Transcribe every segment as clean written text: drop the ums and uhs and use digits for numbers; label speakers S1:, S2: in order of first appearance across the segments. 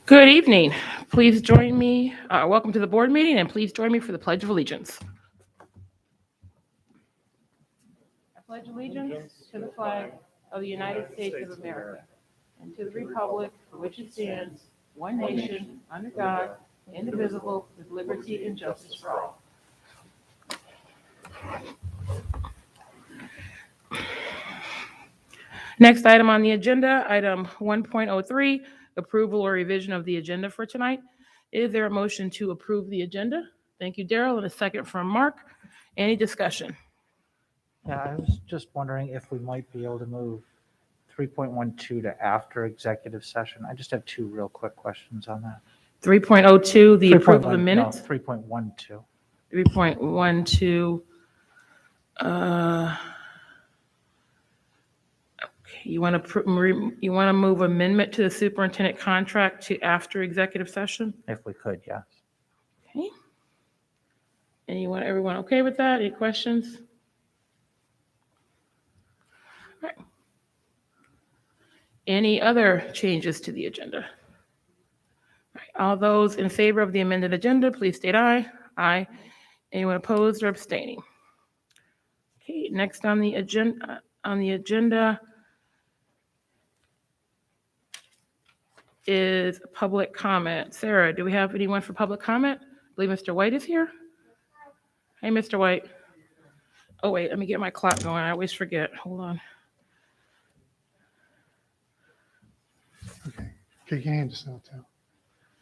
S1: Good evening. Please join me. Welcome to the board meeting, and please join me for the Pledge of Allegiance. I pledge allegiance to the flag of the United States of America and to the republic for which it stands, one nation, under God, indivisible, with liberty and justice for all. Next item on the agenda, item 1.03, approval or revision of the agenda for tonight. Is there a motion to approve the agenda? Thank you, Daryl, and a second from Mark. Any discussion?
S2: Yeah, I was just wondering if we might be able to move 3.12 to after executive session. I just have two real quick questions on that.
S1: 3.02, the approval of the minutes?
S2: 3.12.
S1: 3.12. Okay, you want to move amendment to the superintendent contract to after executive session?
S2: If we could, yes.
S1: Okay. Everyone okay with that? Any questions? All right. Any other changes to the agenda? All right. All those in favor of the amended agenda, please state aye. Aye. Anyone opposed or abstaining? Okay, next on the agenda is public comment. Sarah, do we have anyone for public comment? I believe Mr. White is here. Hey, Mr. White. Oh, wait, let me get my clock going. I always forget. Hold on.
S3: Okay, you can hand this out too.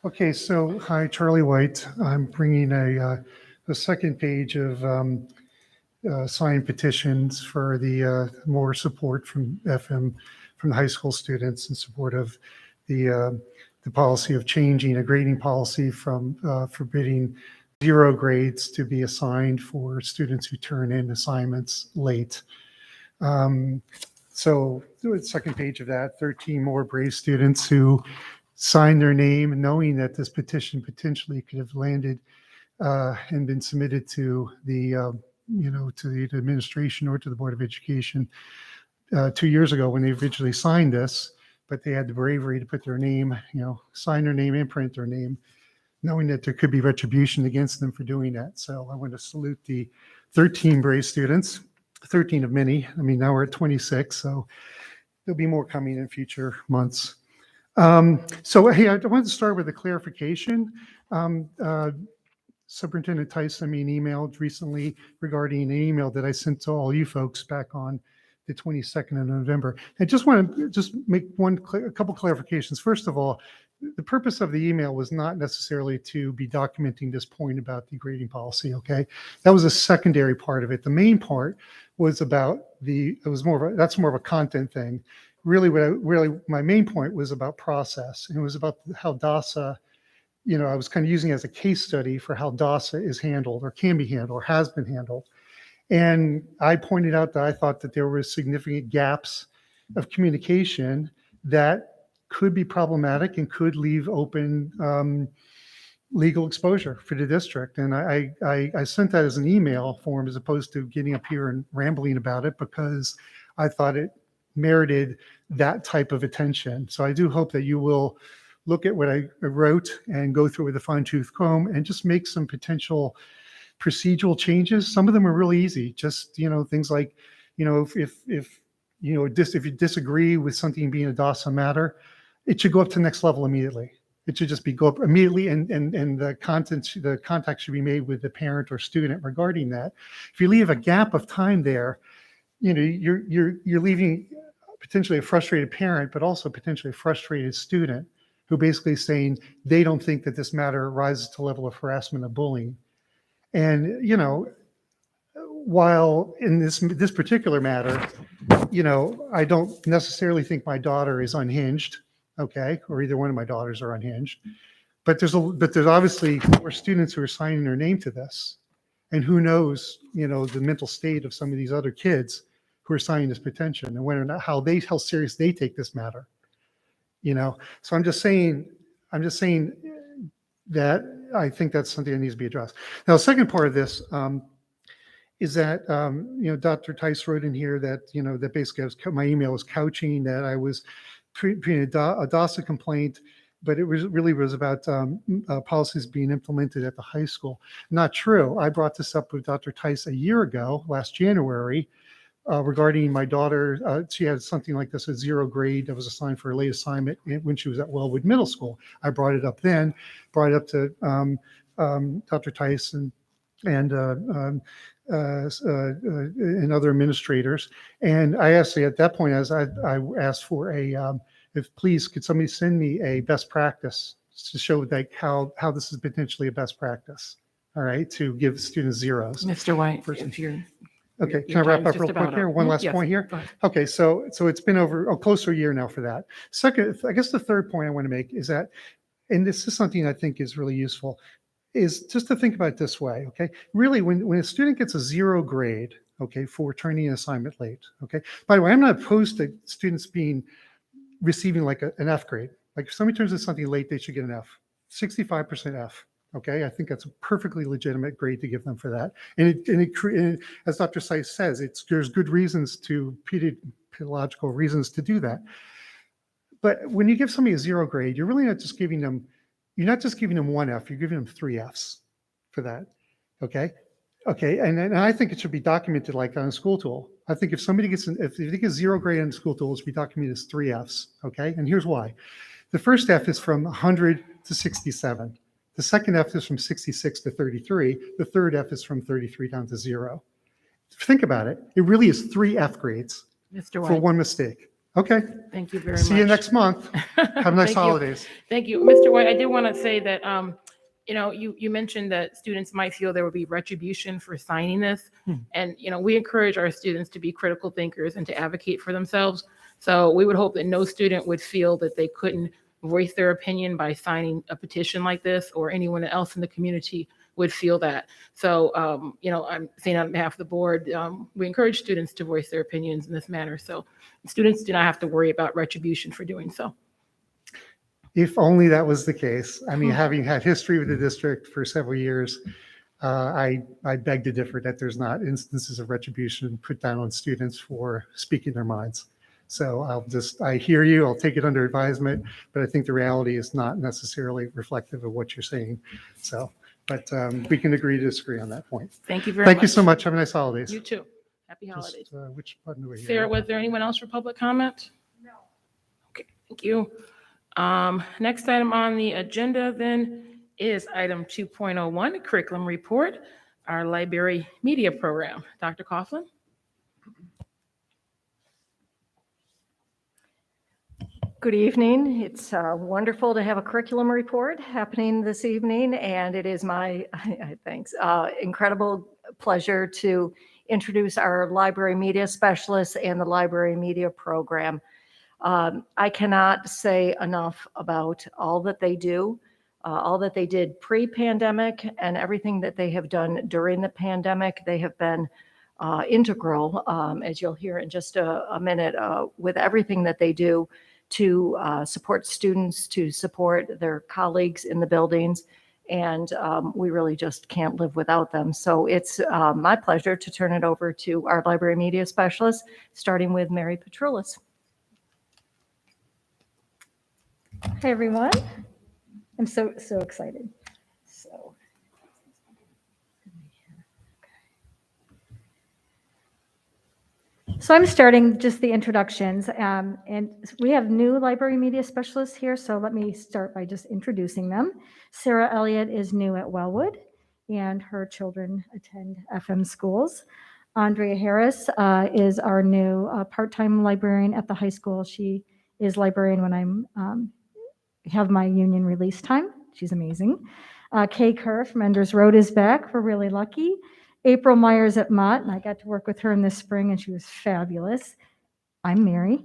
S3: Okay, so hi, Charlie White. I'm bringing a second page of signed petitions for the more support from FM, from the high school students in support of the policy of changing a grading policy from forbidding 0 grades to be assigned for students who turn in assignments late. So the second page of that, 13 more brave students who signed their name knowing that this petition potentially could have landed and been submitted to the to the administration or to the Board of Education 2 years ago when they originally signed this, but they had the bravery to put their name, sign their name, imprint their name, knowing that there could be retribution against them for doing that. So I want to salute the 13 brave students, 13 of many. I mean, now we're at 26, so there'll be more coming in future months. So hey, I wanted to start with a clarification. Superintendent Tice sent me an email recently regarding an email that I sent to all you folks back on the 22nd of November. I just want to make a couple clarifications. First of all, the purpose of the email was not necessarily to be documenting this point about the grading policy, okay? That was a secondary part of it. The main part was about that's more of a content thing. Really, my main point was about process. And it was about how DASA, I was kind of using it as a case study for how DASA is handled or can be handled or has been handled. And I pointed out that I thought that there were significant gaps of communication that could be problematic and could leave open legal exposure for the district. And I sent that as an email form as opposed to getting up here and rambling about it because I thought it merited that type of attention. So I do hope that you will look at what I wrote and go through with a fine-tooth comb and just make some potential procedural changes. Some of them are really easy. Just, things like, if you disagree with something being a DASA matter, it should go up to the next level immediately. It should just go up immediately, and the contact should be made with the parent or student regarding that. If you leave a gap of time there, you're leaving potentially a frustrated parent, but also potentially a frustrated student who basically is saying they don't think that this matter rises to the level of harassment or bullying. And, while in this particular matter, I don't necessarily think my daughter is unhinged, okay, or either one of my daughters are unhinged, but there's obviously more students who are signing their name to this, and who knows, the mental state of some of these other kids who are signing this petition and whether or not how serious they take this matter, So I'm just saying that I think that's something that needs to be addressed. Now, the second part of this is that, Dr. Tice wrote in here that, that basically my email was couching that I was a DASA complaint, but it really was about policies being implemented at the high school. Not true. I brought this up with Dr. Tice a year ago, last January, regarding my daughter. She had something like this, a 0 grade that was assigned for a late assignment when she was at Wellwood Middle School. I brought it up then, brought it up to Dr. Tice and other administrators. And I actually, at that point, I asked for if please, could somebody send me a best practice to show like how this is potentially a best practice, all right, to give students zeros.
S1: Mr. White,
S3: First-
S1: if you're.
S3: Okay,
S1: your
S3: can I wrap
S1: time's
S3: up
S1: just
S3: real quick
S1: about
S3: here?
S1: up.
S3: One last
S1: Yes,
S3: point here.
S1: go ahead.
S3: Okay, so it's been over close to a year now for that. Second, I guess the third point I want to make is that, and this is something I think is really useful, is just to think about it this way, okay? Really, when a student gets a 0 grade, okay, for turning an assignment late, okay? By the way, I'm not opposed to students receiving like an F grade. Like if somebody turns in something late, they should get an F, 65% F. Okay, I think that's a perfectly legitimate grade to give them for that. And as Dr. Seiss says, there's good reasons pedagogical reasons to do that. But when you give somebody a 0 grade, you're not just giving them 1 F, you're giving them 3 Fs for that. Okay. Okay. And I think it should be documented like on a school tool. I think if somebody gets if they get a 0 grade on the school tool, it should be documented as 3 Fs. Okay. And here's why. The first F is from 100 to 67. The second F is from 66 to 33. The third F is from 33 down to 0. Think about it. It really is 3 F grades
S1: Mr.
S3: for
S1: White,
S3: one mistake. Okay.
S1: thank you very much.
S3: See you next month. Have nice
S1: Thank you.
S3: holidays.
S1: Thank you. Mr. White, I did want to say that, you mentioned that students might feel there would be retribution for signing this. And, we encourage our students to be critical thinkers and to advocate for themselves. So we would hope that no student would feel that they couldn't voice their opinion by signing a petition like this, or anyone else in the community would feel that. So, I'm saying on behalf of the board, we encourage students to voice their opinions in this manner. So students do not have to worry about retribution for doing so.
S3: If only that was the case. I mean, having had history with the district for several years, I beg to differ that there's not instances of retribution put down on students for speaking their minds. So I hear you, I'll take it under advisement, but I think the reality is not necessarily reflective of what you're saying. So, but we can agree to disagree on that point.
S1: Thank you very much.
S3: Thank you so much. Have a nice holidays.
S1: You too. Happy
S3: Just,
S1: holidays.
S3: which button do we hear?
S1: Sarah, was there anyone else for public comment? No. Okay, thank you. Next item on the agenda then is item 2.01, curriculum report, our library media program. Dr. Coughlin?
S4: Good evening. It's wonderful to have a curriculum report happening this evening, and it is my, thanks, incredible pleasure to introduce our library media specialists and the library media program. I cannot say enough about all that they do, all that they did pre-pandemic, and everything that they have done during the pandemic. They have been integral, as you'll hear in just a minute, with everything that they do to support students, to support their colleagues in the buildings, and we really just can't live without them. So it's my pleasure to turn it over to our library media specialist, starting with Mary Petroulis.
S5: Hi, everyone. I'm so excited. So I'm starting just the introductions, and we have new library media specialists here, so let me start by just introducing them. Sarah Elliott is new at Wellwood, and her children attend FM schools. Andrea Harris is our new part-time librarian at the high school. She is librarian when I'm have my union release time. She's amazing. Kay Kerr from Enders Road is back. We're really lucky. April Myers at Mott, and I got to work with her in the spring, and she was fabulous. I'm Mary.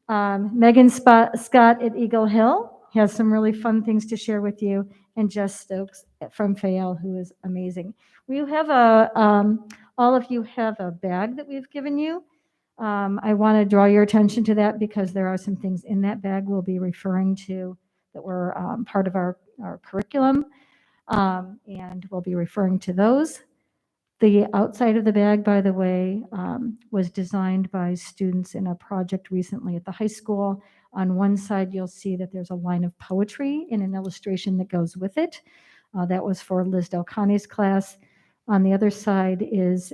S5: Megan Scott at Eagle Hill has some really fun things to share with you, and Jess Stokes from Fayetteville, who is amazing. We have all of you have a bag that we've given you. I want to draw your attention to that because there are some things in that bag we'll be referring to that were part of our curriculum, and we'll be referring to those. The outside of the bag, by the way, was designed by students in a project recently at the high school. On one side, you'll see that there's a line of poetry and an illustration that goes with it. That was for Liz Delcani's class. On the other side is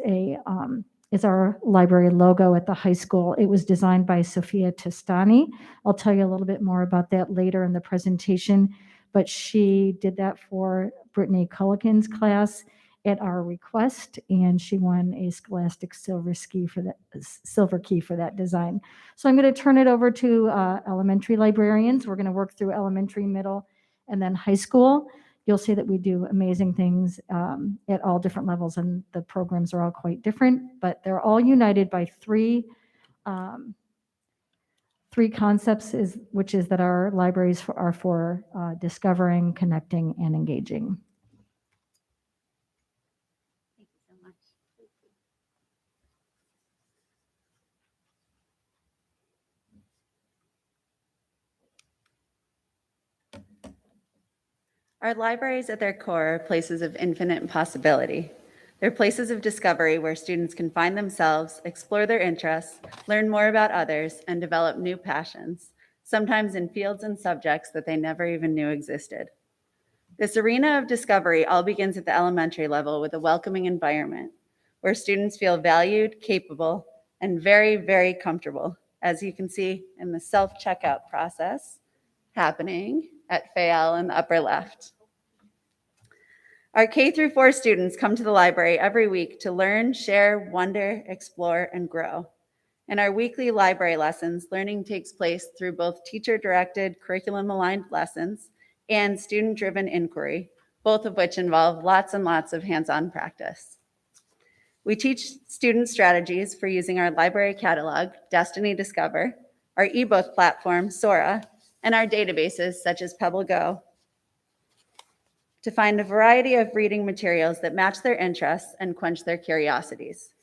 S5: our library logo at the high school. It was designed by Sophia Testani. I'll tell you a little bit more about that later in the presentation, but she did that for Brittany Culligan's class at our request, and she won a Scholastic Silver Key for that design. So I'm going to turn it over to elementary librarians. We're going to work through elementary, middle, and then high school. You'll see that we do amazing things at all different levels, and the programs are all quite different, but they're all united by three concepts, which is that our libraries are for discovering, connecting, and engaging.
S6: Thank you so much. Our libraries at their core are places of infinite possibility. They're places of discovery where students can find themselves, explore their interests, learn more about others, and develop new passions, sometimes in fields and subjects that they never even knew existed. This arena of discovery all begins at the elementary level with a welcoming environment where students feel valued, capable, and very, very comfortable, as you can see in the self-checkout process happening at Fayetteville in the upper left. Our K through 4 students come to the library every week to learn, share, wonder, explore, and grow. In our weekly library lessons, learning takes place through both teacher-directed, curriculum-aligned lessons and student-driven inquiry, both of which involve lots and lots of hands-on practice. We teach students strategies for using our library catalog, Destiny Discover, our ebook platform, Sora, and our databases such as Pebble Go, to find a variety of reading materials that match their interests and quench their curiosities.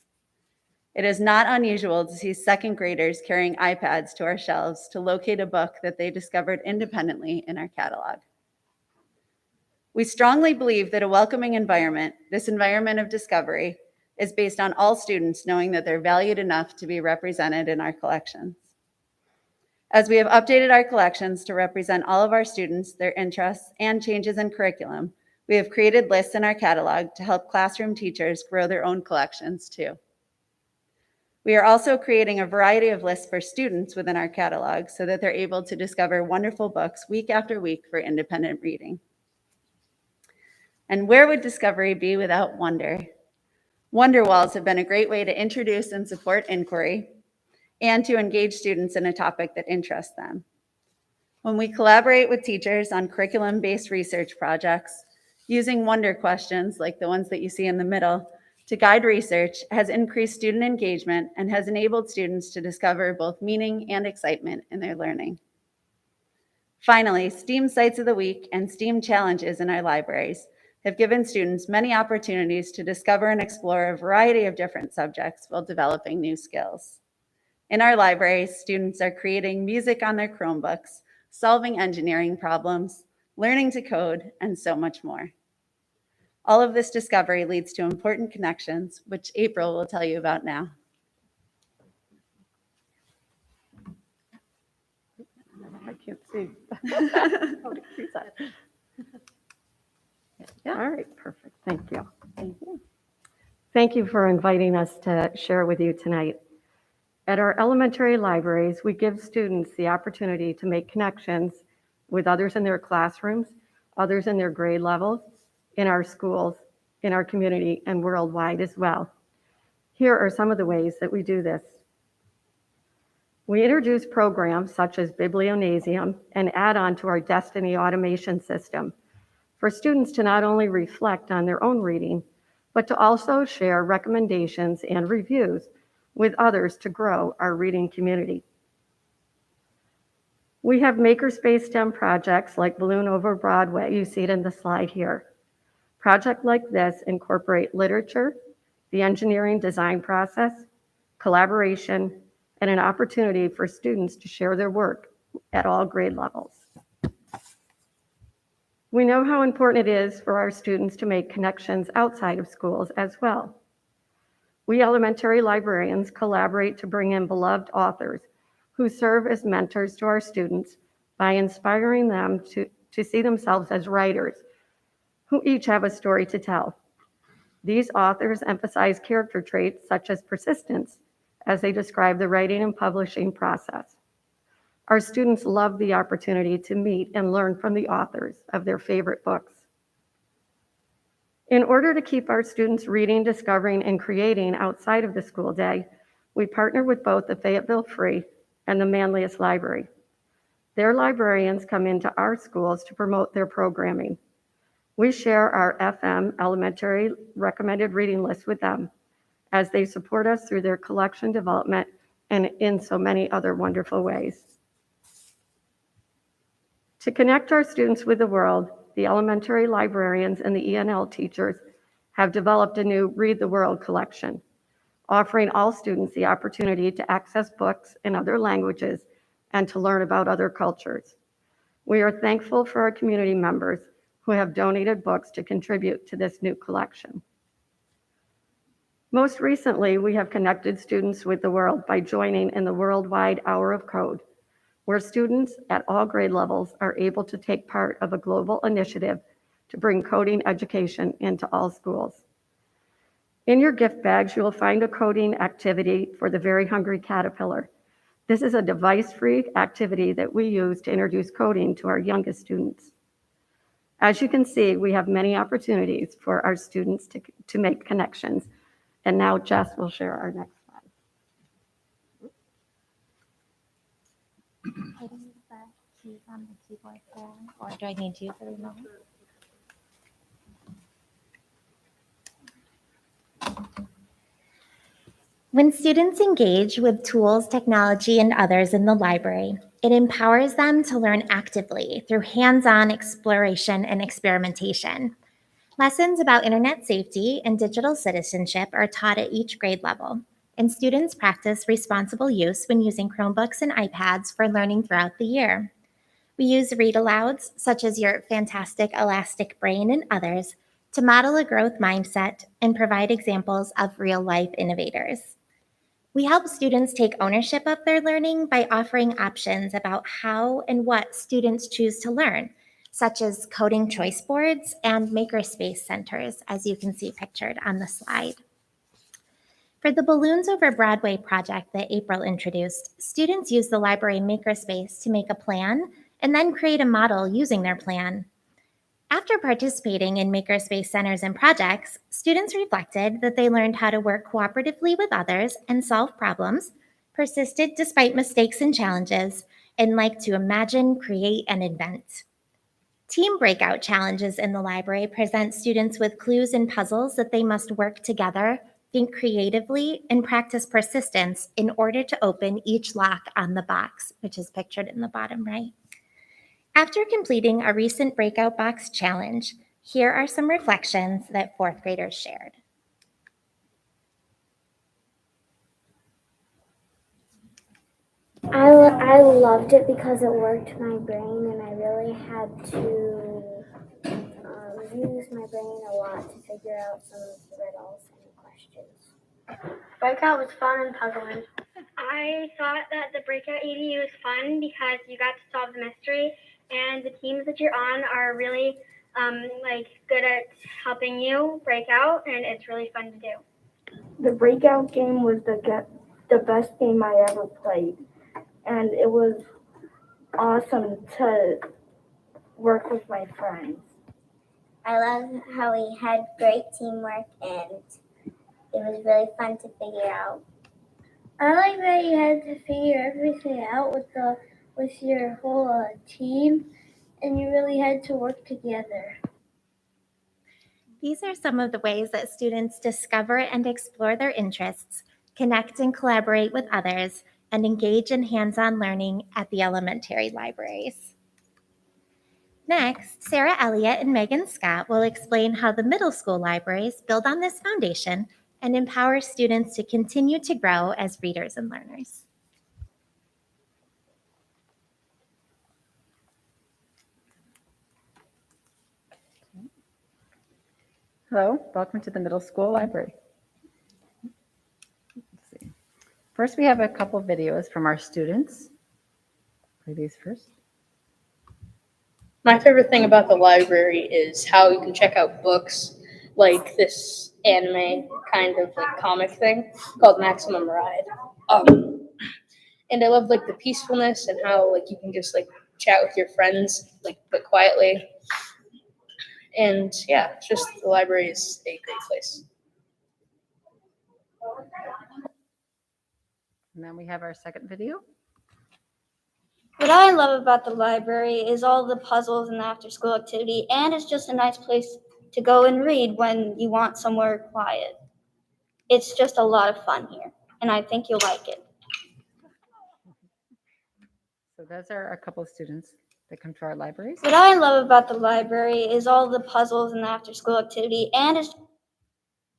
S6: It is not unusual to see second graders carrying iPads to our shelves to locate a book that they discovered independently in our catalog. We strongly believe that a welcoming environment, this environment of discovery, is based on all students knowing that they're valued enough to be represented in our collections. As we have updated our collections to represent all of our students, their interests, and changes in curriculum, we have created lists in our catalog to help classroom teachers grow their own collections too. We are also creating a variety of lists for students within our catalog so that they're able to discover wonderful books week after week for independent reading. And where would discovery be without wonder? Wonder walls have been a great way to introduce and support inquiry and to engage students in a topic that interests them. When we collaborate with teachers on curriculum-based research projects, using wonder questions like the ones that you see in the middle to guide research has increased student engagement and has enabled students to discover both meaning and excitement in their learning. Finally, STEAM Sites of the Week and STEAM challenges in our libraries have given students many opportunities to discover and explore a variety of different subjects while developing new skills. In our libraries, students are creating music on their Chromebooks, solving engineering problems, learning to code, and so much more. All of this discovery leads to important connections, which April will tell you about now.
S7: I can't see. All right, perfect. Thank you.
S6: Thank you.
S7: Thank you for inviting us to share with you tonight. At our elementary libraries, we give students the opportunity to make connections with others in their classrooms, others in their grade levels, in our schools, in our community, and worldwide as well. Here are some of the ways that we do this. We introduce programs such as Biblionasium and add on to our Destiny automation system for students to not only reflect on their own reading, but to also share recommendations and reviews with others to grow our reading community. We have makerspace STEM projects like Balloon Over Broadway. You see it in the slide here. Projects like this incorporate literature, the engineering design process, collaboration, and an opportunity for students to share their work at all grade levels. We know how important it is for our students to make connections outside of schools as well. We elementary librarians collaborate to bring in beloved authors who serve as mentors to our students by inspiring them to see themselves as writers who each have a story to tell. These authors emphasize character traits such as persistence as they describe the writing and publishing process. Our students love the opportunity to meet and learn from the authors of their favorite books. In order to keep our students reading, discovering, and creating outside of the school day, we partner with both the Fayetteville Free and the Manlius Library. Their librarians come into our schools to promote their programming. We share our FM elementary recommended reading list with them as they support us through their collection development and in so many other wonderful ways. To connect our students with the world, the elementary librarians and the ENL teachers have developed a new Read the World collection, offering all students the opportunity to access books in other languages and to learn about other cultures. We are thankful for our community members who have donated books to contribute to this new collection. Most recently, we have connected students with the world by joining in the Worldwide Hour of Code, where students at all grade levels are able to take part of a global initiative to bring coding education into all schools. In your gift bags, you will find a coding activity for the Very Hungry Caterpillar. This is a device-free activity that we use to introduce coding to our youngest students. As you can see, we have many opportunities for our students to make connections. And now Jess will share our next slide.
S8: Hitting the keys on the keyboard there, or do I need you for the moment? When students engage with tools, technology, and others in the library, it empowers them to learn actively through hands-on exploration and experimentation. Lessons about internet safety and digital citizenship are taught at each grade level, and students practice responsible use when using Chromebooks and iPads for learning throughout the year. We use read-alouds, such as your Fantastic Elastic Brain and others, to model a growth mindset and provide examples of real-life innovators. We help students take ownership of their learning by offering options about how and what students choose to learn, such as coding choice boards and makerspace centers, as you can see pictured on the slide. For the Balloons Over Broadway project that April introduced, students use the library makerspace to make a plan and then create a model using their plan. After participating in makerspace centers and projects, students reflected that they learned how to work cooperatively with others and solve problems, persisted despite mistakes and challenges, and liked to imagine, create, and invent. Team breakout challenges in the library present students with clues and puzzles that they must work together, think creatively, and practice persistence in order to open each lock on the box, which is pictured in the bottom right. After completing a recent breakout box challenge, here are some reflections that fourth graders shared.
S9: I loved it because it worked my brain and I really had to use my brain a lot to figure out some of the riddles and questions. Breakout was fun and puzzling.
S10: I thought that the Breakout EDU was fun because you got to solve the mystery and the teams that you're on are really good at helping you break out and it's really fun to do.
S9: The breakout game was the best game I ever played. And it was awesome to work with my friends.
S11: I love how we had great teamwork and it was really fun to figure out.
S9: I like that you had to figure everything out with your whole team and you really had to work together.
S8: These are some of the ways that students discover and explore their interests, connect and collaborate with others, and engage in hands-on learning at the elementary libraries. Next, Sarah Elliott and Megan Scott will explain how the middle school libraries build on this foundation and empower students to continue to grow as readers and learners.
S12: Hello, welcome to the middle school library. First, we have a couple of videos from our students. Play these first.
S13: My favorite thing about the library is how you can check out books like this anime kind of like comic thing called Maximum Ride. And I love like the peacefulness and how like you can just like chat with your friends like but quietly. And yeah, it's just the library is a great place.
S12: And then we have our second video.
S10: What I love about the library is all the puzzles and the after-school activity, and it's just a nice place to go and read when you want somewhere quiet. It's just a lot of fun here, and I think you'll like it.
S12: So those are a couple of students that come to our libraries.
S10: What I love about the library is all the puzzles and the after-school activity, and it's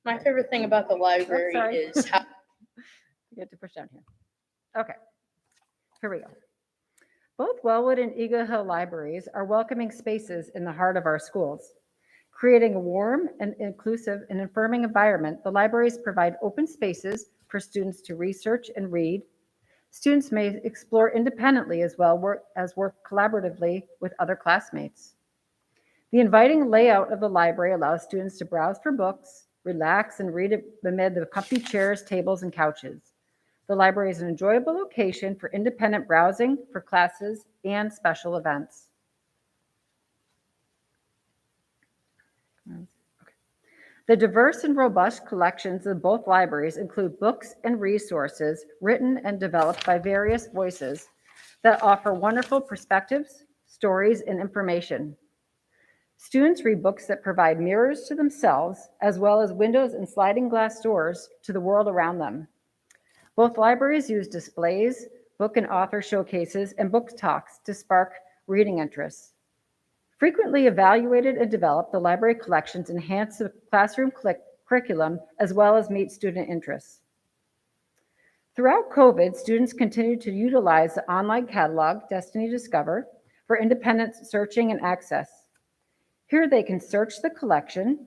S13: My favorite thing about the library
S12: sorry.
S13: is how
S12: You get to push down here. Okay, here we go. Both Wellwood and Eagle Hill libraries are welcoming spaces in the heart of our schools. Creating a warm and inclusive and affirming environment, the libraries provide open spaces for students to research and read. Students may explore independently as well as work collaboratively with other classmates. The inviting layout of the library allows students to browse for books, relax, and read amid the comfy chairs, tables, and couches. The library is an enjoyable location for independent browsing, for classes, and special events. The diverse and robust collections of both libraries include books and resources written and developed by various voices that offer wonderful perspectives, stories, and information. Students read books that provide mirrors to themselves, as well as windows and sliding glass doors to the world around them. Both libraries use displays, book and author showcases, and book talks to spark reading interests. Frequently evaluated and developed, the library collections enhance the classroom curriculum as well as meet student interests. Throughout COVID, students continued to utilize the online catalog, Destiny Discover, for independent searching and access. Here they can search the collection,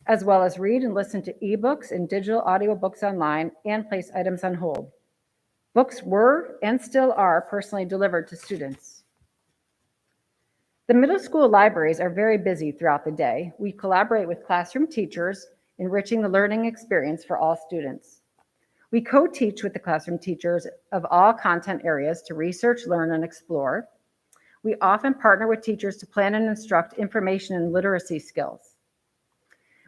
S12: as well as read and listen to ebooks and digital audiobooks online and place items on hold. Books were and still are personally delivered to students. The middle school libraries are very busy throughout the day. We collaborate with classroom teachers, enriching the learning experience for all students. We co-teach with the classroom teachers of all content areas to research, learn, and explore. We often partner with teachers to plan and instruct information and literacy skills.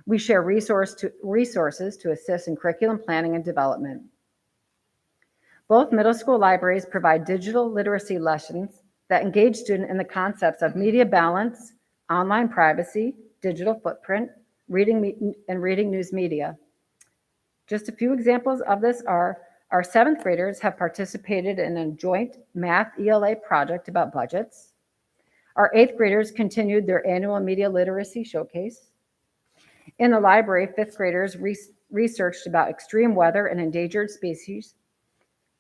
S12: We share resources to assist in curriculum planning and development. Both middle school libraries provide digital literacy lessons that engage students in the concepts of media balance, online privacy, digital footprint, reading news media. Just a few examples of this are our 7th graders have participated in a joint math ELA project about budgets. Our 8th graders continued their annual media literacy showcase. In the library, 5th graders researched about extreme weather and endangered species.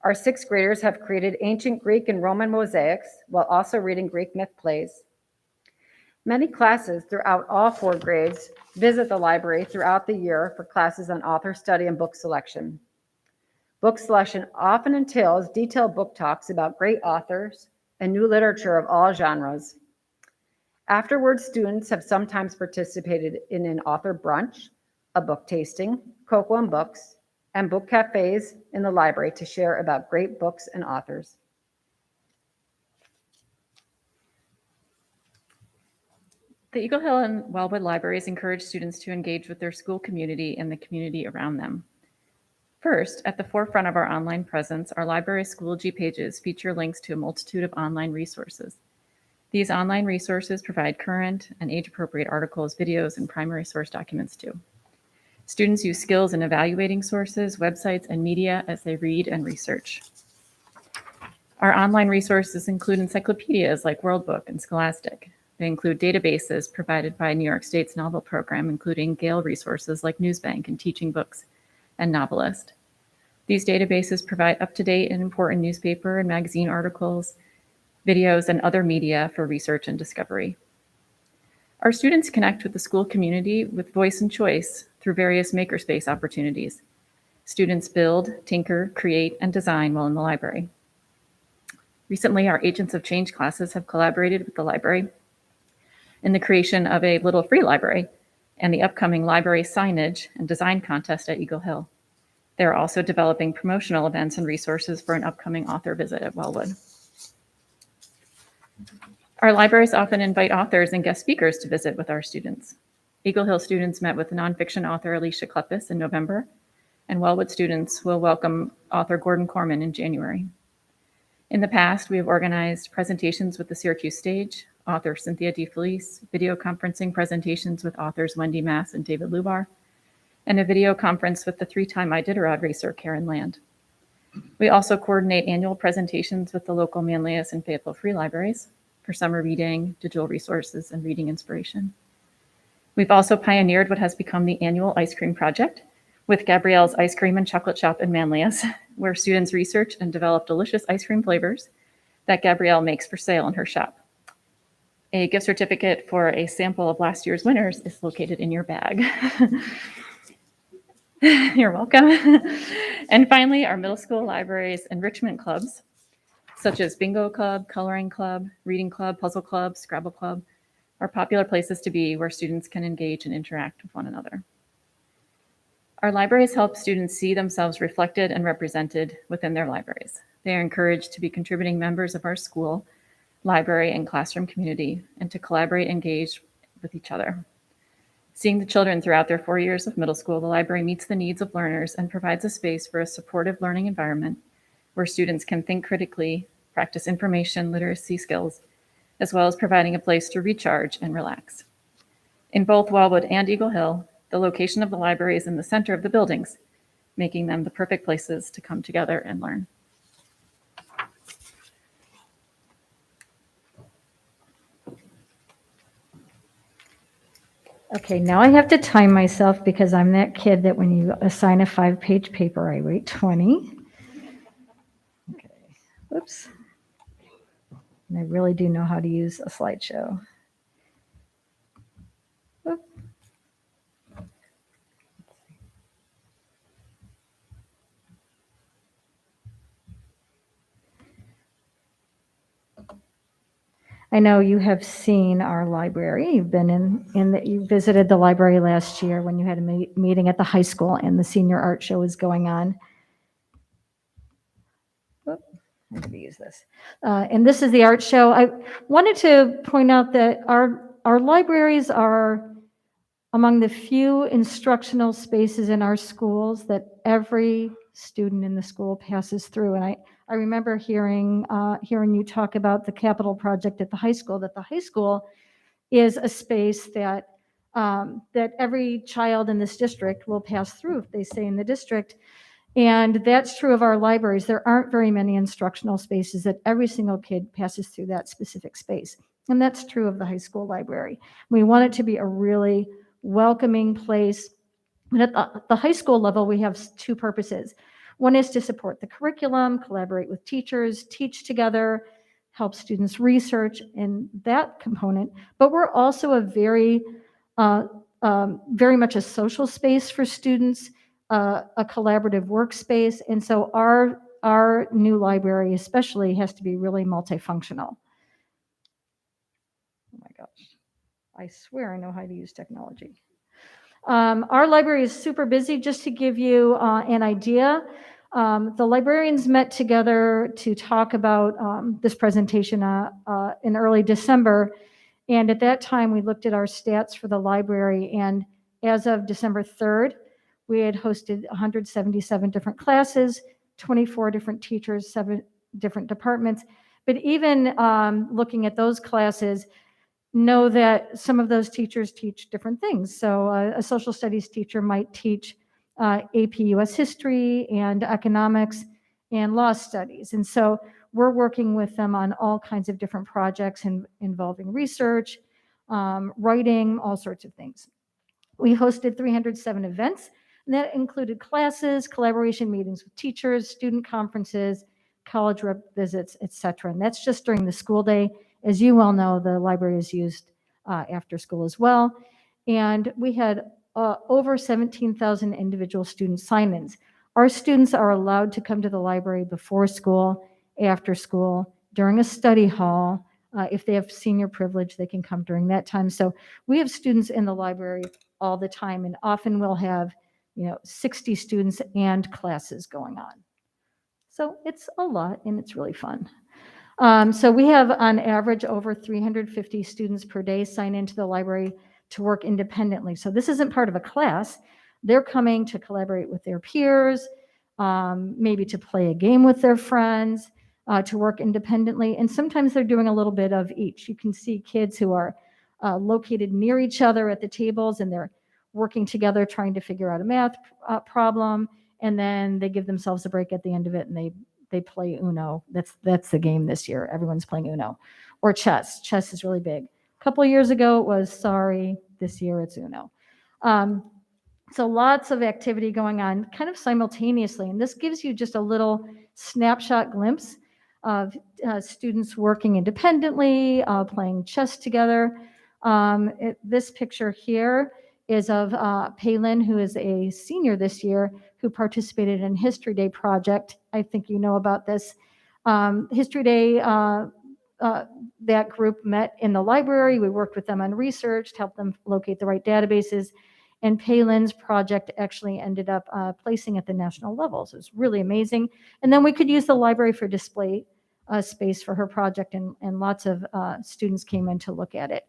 S12: Our 6th graders have created ancient Greek and Roman mosaics while also reading Greek myth plays. Many classes throughout all 4 grades visit the library throughout the year for classes on author study and book selection. Book selection often entails detailed book talks about great authors and new literature of all genres. Afterwards, students have sometimes participated in an author brunch, a book tasting, cocoa and books, and book cafes in the library to share about great books and authors.
S14: The Eagle Hill and Wellwood libraries encourage students to engage with their school community and the community around them. First, at the forefront of our online presence, our library Schoology pages feature links to a multitude of online resources. These online resources provide current and age-appropriate articles, videos, and primary source documents too. Students use skills in evaluating sources, websites, and media as they read and research. Our online resources include encyclopedias like World Book and Scholastic. They include databases provided by New York State's Novel Program, including Gale resources like Newsbank and Teaching Books and Novelist. These databases provide up-to-date and important newspaper and magazine articles, videos, and other media for research and discovery. Our students connect with the school community with voice and choice through various makerspace opportunities. Students build, tinker, create, and design while in the library. Recently, our Agents of Change classes have collaborated with the library in the creation of a little free library and the upcoming library signage and design contest at Eagle Hill. They're also developing promotional events and resources for an upcoming author visit at Wellwood. Our libraries often invite authors and guest speakers to visit with our students. Eagle Hill students met with nonfiction author Alicia Kleppis in November, and Wellwood students will welcome author Gordon Corman in January. In the past, we have organized presentations with the Syracuse Stage, author Cynthia DeFelice, video conferencing presentations with authors Wendy Mass and David Lubar, and a video conference with the 3-time Iditarod racer Karen Land. We also coordinate annual presentations with the local Manlius and Fayetteville Free Libraries for summer reading, digital resources, and reading inspiration. We've also pioneered what has become the annual ice cream project with Gabrielle's Ice Cream and Chocolate Shop in Manlius, where students research and develop delicious ice cream flavors that Gabrielle makes for sale in her shop. A gift certificate for a sample of last year's winners is located in your bag. You're welcome. And finally, our middle school libraries enrichment clubs, such as Bingo Club, Coloring Club, Reading Club, Puzzle Club, Scrabble Club, are popular places to be where students can engage and interact with one another. Our libraries help students see themselves reflected and represented within their libraries. They are encouraged to be contributing members of our school, library, and classroom community, and to collaborate and engage with each other. Seeing the children throughout their 4 years of middle school, the library meets the needs of learners and provides a space for a supportive learning environment where students can think critically, practice information literacy skills, as well as providing a place to recharge and relax. In both Wellwood and Eagle Hill, the location of the library is in the center of the buildings, making them the perfect places to come together and learn.
S5: Okay, now I have to time myself because I'm that kid that when you assign a 5-page paper, I write 20. Okay, whoops. And I really do know how to use a slideshow. Whoop. I know you have seen our library. You've been you visited the library last year when you had a meeting at the high school and the senior art show was going on. Oop, I'm going to use this. And this is the art show. I wanted to point out that our libraries are among the few instructional spaces in our schools that every student in the school passes through. And I remember hearing you talk about the capital project at the high school, that the high school is a space that every child in this district will pass through if they stay in the district. And that's true of our libraries. There aren't very many instructional spaces that every single kid passes through that specific space. And that's true of the high school library. We want it to be a really welcoming place. And at the high school level, we have 2 purposes. One is to support the curriculum, collaborate with teachers, teach together, help students research in that component. But we're also a very much a social space for students, a collaborative workspace. And so our new library especially has to be really multifunctional. Oh my gosh, I swear I know how to use technology. Our library is super busy. Just to give you an idea, the librarians met together to talk about this presentation in early December. And at that time, we looked at our stats for the library. And as of December 3rd, we had hosted 177 different classes, 24 different teachers, 7 different departments. But even looking at those classes, know that some of those teachers teach different things. So a social studies teacher might teach AP US history and economics and law studies. And so we're working with them on all kinds of different projects involving research, writing, all sorts of things. We hosted 307 events, and that included classes, collaboration meetings with teachers, student conferences, college rep visits, etc. And that's just during the school day. As you well know, the library is used after school as well. And we had over 17,000 individual student sign-ins. Our students are allowed to come to the library before school, after school, during a study hall. If they have senior privilege, they can come during that time. So we have students in the library all the time, and often we'll have 60 students and classes going on. So it's a lot, and it's really fun. So we have on average over 350 students per day sign into the library to work independently. So this isn't part of a class. They're coming to collaborate with their peers, maybe to play a game with their friends, to work independently. And sometimes they're doing a little bit of each. You can see kids who are located near each other at the tables, and they're working together trying to figure out a math problem. And then they give themselves a break at the end of it, and they play Uno. That's the game this year. Everyone's playing Uno. Or chess. Chess is really big. A couple of years ago, it was Sorry. This year, it's Uno. So lots of activity going on kind of simultaneously. And this gives you just a little snapshot glimpse of students working independently, playing chess together. This picture here is of Palin, who is a senior this year, who participated in History Day project. I think you know about this. History Day, that group met in the library. We worked with them on research to help them locate the right databases. And Palin's project actually ended up placing at the national level. So it's really amazing. And then we could use the library for display space for her project, and lots of students came in to look at it.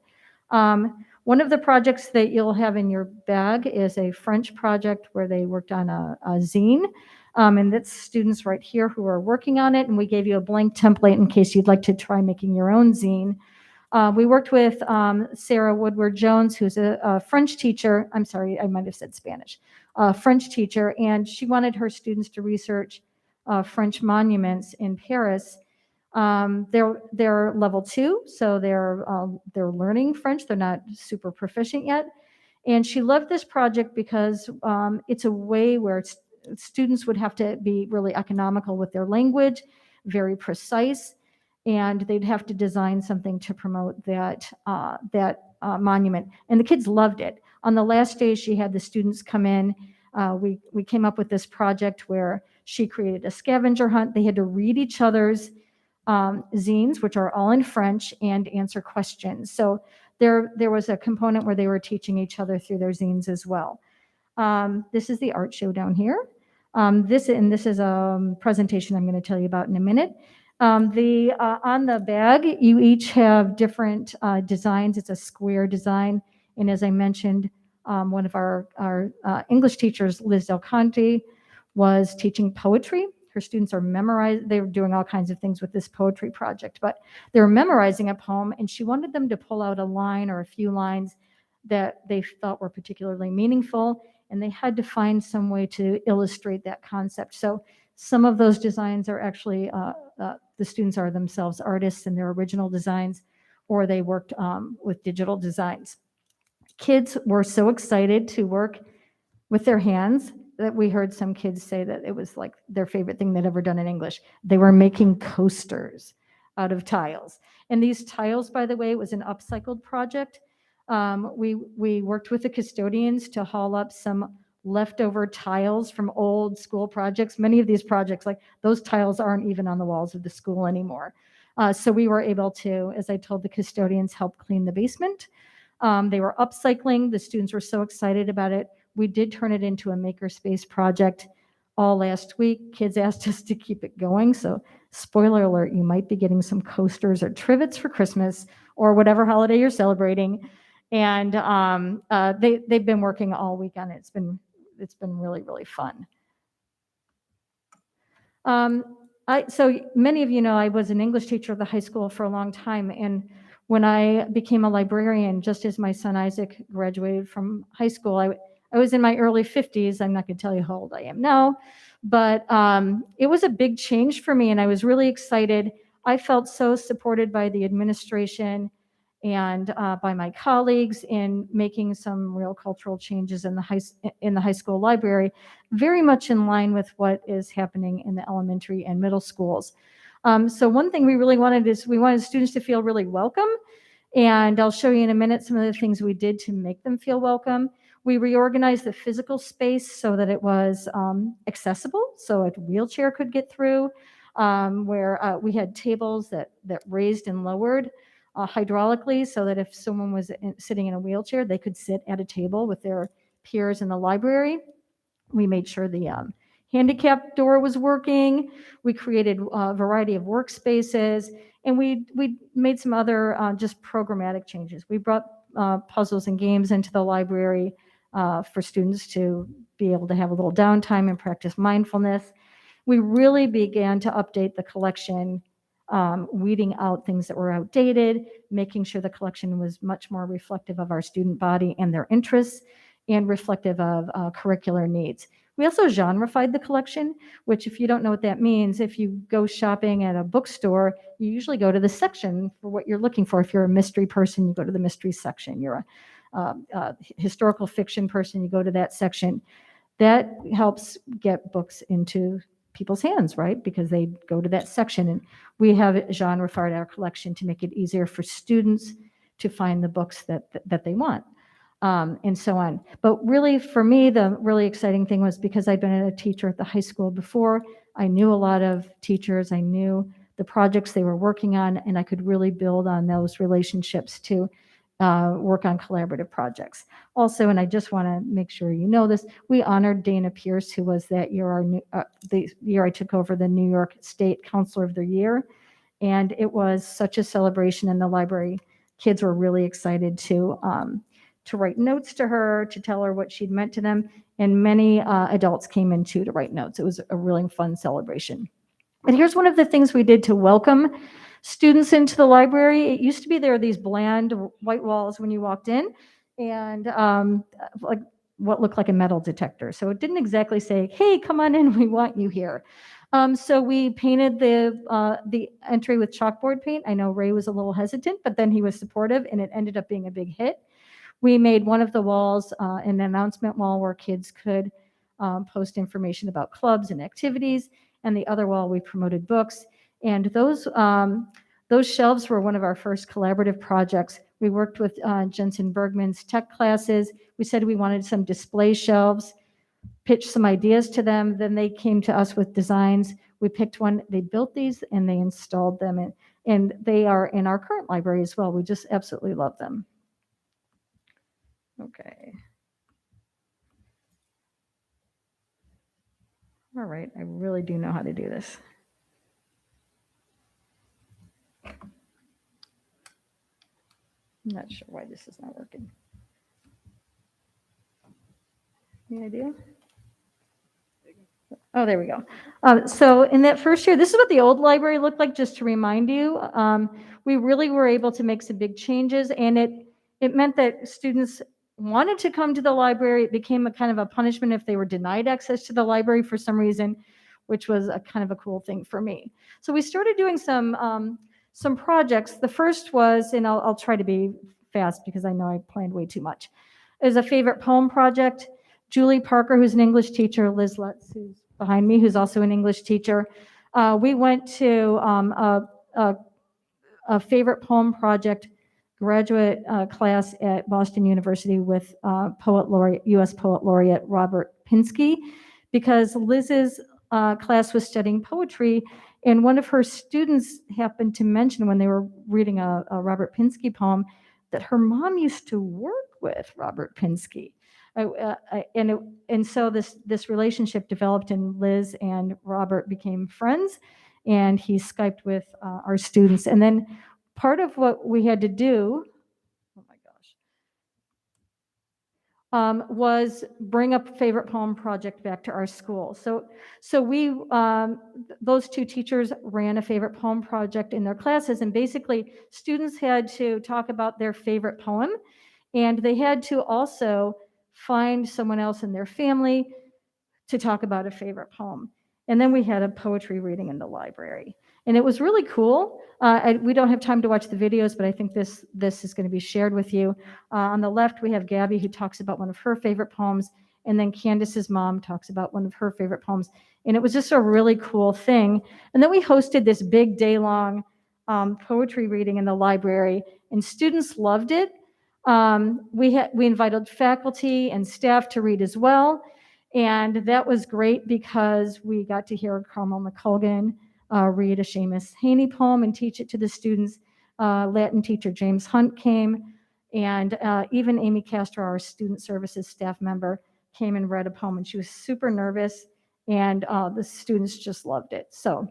S5: One of the projects that you'll have in your bag is a French project where they worked on a zine. And that's students right here who are working on it. And we gave you a blank template in case you'd like to try making your own zine. We worked with Sarah Woodward-Jones, who's a French teacher. I'm sorry, I might have said Spanish. French teacher, and she wanted her students to research French monuments in Paris. They're level 2, so they're learning French. They're not super proficient yet. And she loved this project because it's a way where students would have to be really economical with their language, very precise, and they'd have to design something to promote that monument. And the kids loved it. On the last day, she had the students come in. We came up with this project where she created a scavenger hunt. They had to read each other's zines, which are all in French, and answer questions. So there was a component where they were teaching each other through their zines as well. This is the art show down here. This is a presentation I'm going to tell you about in a minute. On the bag, you each have different designs. It's a square design. And as I mentioned, one of our English teachers, Liz Del Conte, was teaching poetry. Her students are memorizing. They were doing all kinds of things with this poetry project, but they were memorizing a poem, and she wanted them to pull out a line or a few lines that they thought were particularly meaningful, and they had to find some way to illustrate that concept. So some of those designs are actually, the students are themselves artists in their original designs, or they worked with digital designs. Kids were so excited to work with their hands that we heard some kids say that it was like their favorite thing they'd ever done in English. They were making coasters out of tiles. And these tiles, by the way, was an upcycled project. We worked with the custodians to haul up some leftover tiles from old school projects. Many of these projects, like those tiles aren't even on the walls of the school anymore. So we were able to, as I told the custodians, help clean the basement. They were upcycling. The students were so excited about it. We did turn it into a makerspace project all last week. Kids asked us to keep it going. So spoiler alert, you might be getting some coasters or trivets for Christmas or whatever holiday you're celebrating. And they've been working all week on it. It's been really, really fun. So many of you know I was an English teacher at the high school for a long time. And when I became a librarian, just as my son Isaac graduated from high school, I was in my early 50s. I'm not going to tell you how old I am now, but it was a big change for me, and I was really excited. I felt so supported by the administration and by my colleagues in making some real cultural changes in the high school library, very much in line with what is happening in the elementary and middle schools. So one thing we really wanted is we wanted students to feel really welcome, and I'll show you in a minute some of the things we did to make them feel welcome. We reorganized the physical space so that it was accessible, so a wheelchair could get through, where we had tables that raised and lowered hydraulically so that if someone was sitting in a wheelchair, they could sit at a table with their peers in the library. We made sure the handicap door was working. We created a variety of workspaces, and we made some other just programmatic changes. We brought puzzles and games into the library for students to be able to have a little downtime and practice mindfulness. We really began to update the collection, weeding out things that were outdated, making sure the collection was much more reflective of our student body and their interests, and reflective of curricular needs. We also genreified the collection, which, if you don't know what that means, if you go shopping at a bookstore, you usually go to the section for what you're looking for. If you're a mystery person, you go to the mystery section. You're a historical fiction person, you go to that section. That helps get books into people's hands, right? Because they go to that section. And we have genreified our collection to make it easier for students to find the books that they want. And so on. But really, for me, the really exciting thing was because I'd been a teacher at the high school before, I knew a lot of teachers, I knew the projects they were working on, and I could really build on those relationships to work on collaborative projects. Also, and I just want to make sure you know this, we honored Dana Pierce, who was that year, the year I took over the New York State Counselor of the Year. And it was such a celebration in the library. Kids were really excited to write notes to her, to tell her what she'd meant to them. And many adults came in too to write notes. It was a really fun celebration. And here's one of the things we did to welcome students into the library. It used to be there were these bland white walls when you walked in, and like what looked like a metal detector. So it didn't exactly say, hey, come on in, we want you here. So we painted the entry with chalkboard paint. I know Ray was a little hesitant, but then he was supportive, and it ended up being a big hit. We made one of the walls an announcement wall where kids could post information about clubs and activities, and the other wall we promoted books. And those shelves were one of our first collaborative projects. We worked with Jensen Bergman's tech classes. We said we wanted some display shelves, pitched some ideas to them. Then they came to us with designs. We picked one. They built these and they installed them. And they are in our current library as well. We just absolutely love them. Okay. All right, I really do know how to do this. I'm not sure why this is not working. Any idea? Oh, there we go. So in that first year, this is what the old library looked like, just to remind you. We really were able to make some big changes, and it meant that students wanted to come to the library. It became a kind of a punishment if they were denied access to the library for some reason, which was a kind of a cool thing for me. So we started doing some projects. The first was, and I'll try to be fast because I know I planned way too much, is a favorite poem project. Julie Parker, who's an English teacher, Liz Lutz, who's behind me, who's also an English teacher. We went to a favorite poem project graduate class at Boston University with U.S. Poet Laureate Robert Pinsky, because Liz's class was studying poetry, and one of her students happened to mention when they were reading a Robert Pinsky poem that her mom used to work with Robert Pinsky. And so this relationship developed, and Liz and Robert became friends, and he Skyped with our students. And then part of what we had to do, oh my gosh, was bring up favorite poem project back to our school. So we, those two teachers ran a favorite poem project in their classes, and basically students had to talk about their favorite poem, and they had to also find someone else in their family to talk about a favorite poem. And then we had a poetry reading in the library. And it was really cool. We don't have time to watch the videos, but I think this is going to be shared with you. On the left, we have Gabby, who talks about one of her favorite poems, and then Candace's mom talks about one of her favorite poems. And it was just a really cool thing. And then we hosted this big day-long poetry reading in the library, and students loved it. We invited faculty and staff to read as well. And that was great because we got to hear Carmel McCulgan read a Seamus Haney poem and teach it to the students. Latin teacher James Hunt came, and even Amy Castro, our student services staff member, came and read a poem, and she was super nervous, and the students just loved it. So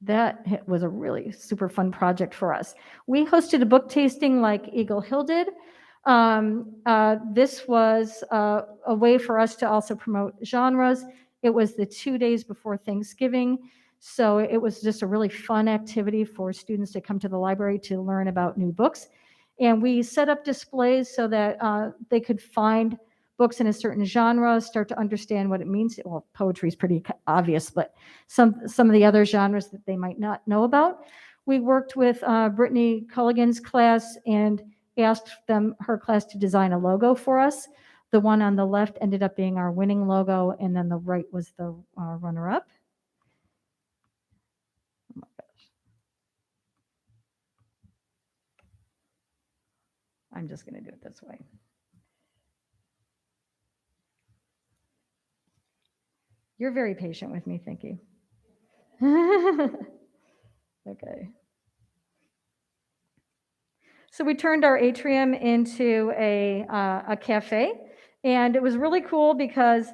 S5: that was a really super fun project for us. We hosted a book tasting like Eagle Hill did. This was a way for us to also promote genres. It was the 2 days before Thanksgiving, so it was just a really fun activity for students to come to the library to learn about new books. And we set up displays so that they could find books in a certain genre, start to understand what it means. Well, poetry is pretty obvious, but some of the other genres that they might not know about. We worked with Brittany Culligan's class and asked her class to design a logo for us. The one on the left ended up being our winning logo, and then the right was the runner-up. Oh my gosh. I'm just going to do it this way. You're very patient with me, thank you. Okay. So we turned our atrium into a cafe, and it was really cool because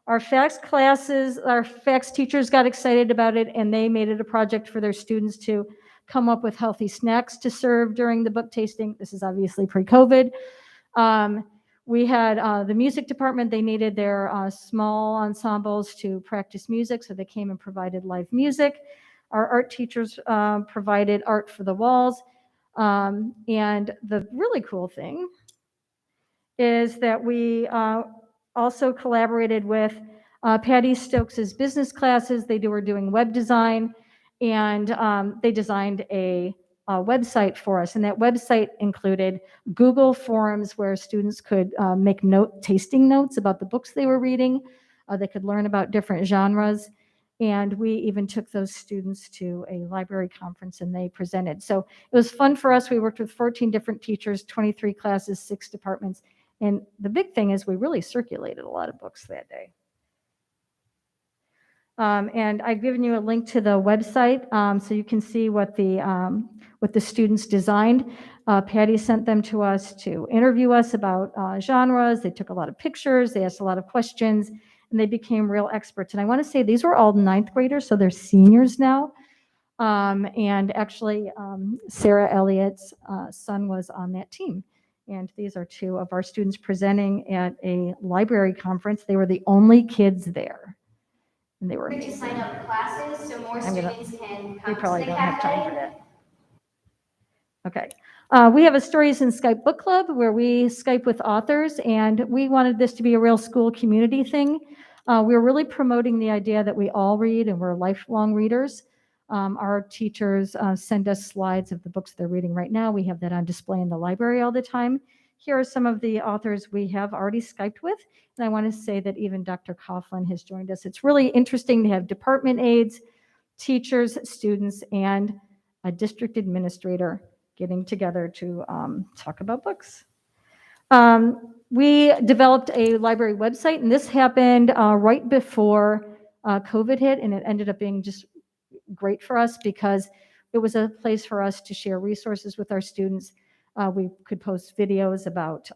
S5: our FACS teachers got excited about it, and they made it a project for their students to come up with healthy snacks to serve during the book tasting. This is obviously pre-COVID. We had the music department. They needed their small ensembles to practice music, so they came and provided live music. Our art teachers provided art for the walls. And the really cool thing is that we also collaborated with Patty Stokes's business classes. They were doing web design, and they designed a website for us. And that website included Google Forms where students could make tasting notes about the books they were reading. They could learn about different genres. And we even took those students to a library conference and they presented. So it was fun for us. We worked with 14 different teachers, 23 classes, 6 departments. And the big thing is we really circulated a lot of books that day. And I've given you a link to the website so you can see what the students designed. Patty sent them to us to interview us about genres. They took a lot of pictures. They asked a lot of questions, and they became real experts. And I want to say these were all 9th graders, so they're seniors now. And actually, Sarah Elliott's son was on that team. And these are 2 of our students presenting at a library conference. They were the only kids there. And they were amazing.
S15: To sign up classes so more students can come
S5: We probably
S15: to the
S5: don't have time for
S15: cafe.
S5: that. Okay. We have a Stories in Skype book club where we Skype with authors, and we wanted this to be a real school community thing. We were really promoting the idea that we all read and we're lifelong readers. Our teachers send us slides of the books they're reading right now. We have that on display in the library all the time. Here are some of the authors we have already Skyped with. And I want to say that even Dr. Coughlin has joined us. It's really interesting to have department aides, teachers, students, and a district administrator getting together to talk about books. We developed a library website, and this happened right before COVID hit, and it ended up being just great for us because it was a place for us to share resources with our students. We could post videos about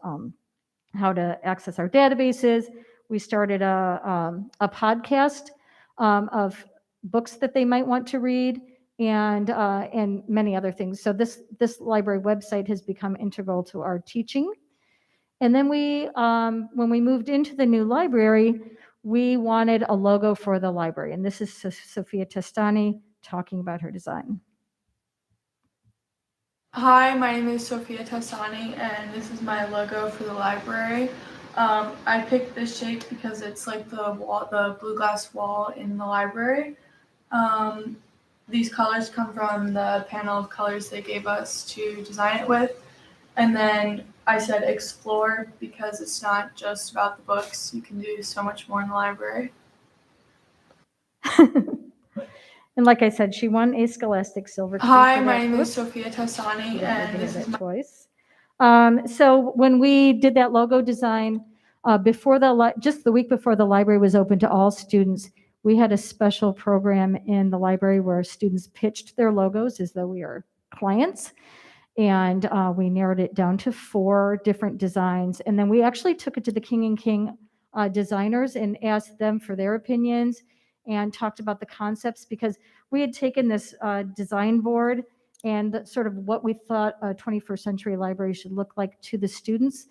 S5: how to access our databases. We started a podcast of books that they might want to read and many other things. So this library website has become integral to our teaching. And then when we moved into the new library, we wanted a logo for the library. And this is Sophia Testani talking about her design.
S16: Hi, my name is Sophia Testani, and this is my logo for the library. I picked this shape because it's like the blue glass wall in the library. These colors come from the panel of colors they gave us to design it with. And then I said explore because it's not just about the books. You can do so much more in the library.
S5: And like I said, she won a Scholastic Silver Key.
S16: Hi, my name is Sophia Testani, and this is
S5: twice. So when we did that logo design, just the week before the library was open to all students, we had a special program in the library where students pitched their logos as though we are clients. And we narrowed it down to 4 different designs. And then we actually took it to the King and King designers and asked them for their opinions and talked about the concepts, because we had taken this design board and sort of what we thought a 21st century library should look like to the students.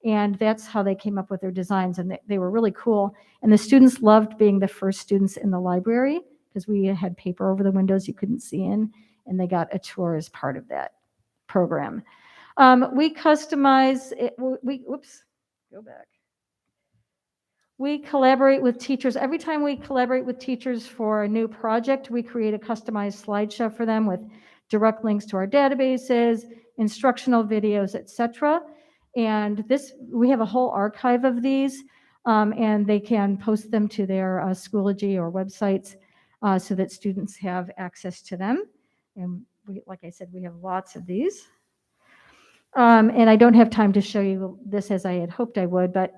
S5: And that's how they came up with their designs. And they were really cool. And the students loved being the first students in the library because we had paper over the windows you couldn't see in, and they got a tour as part of that program. We customize it. We collaborate with teachers. Every time we collaborate with teachers for a new project, we create a customized slideshow for them with direct links to our databases, instructional videos, etc. And we have a whole archive of these, and they can post them to their Schoology or websites so that students have access to them. And like I said, we have lots of these. And I don't have time to show you this as I had hoped I would, but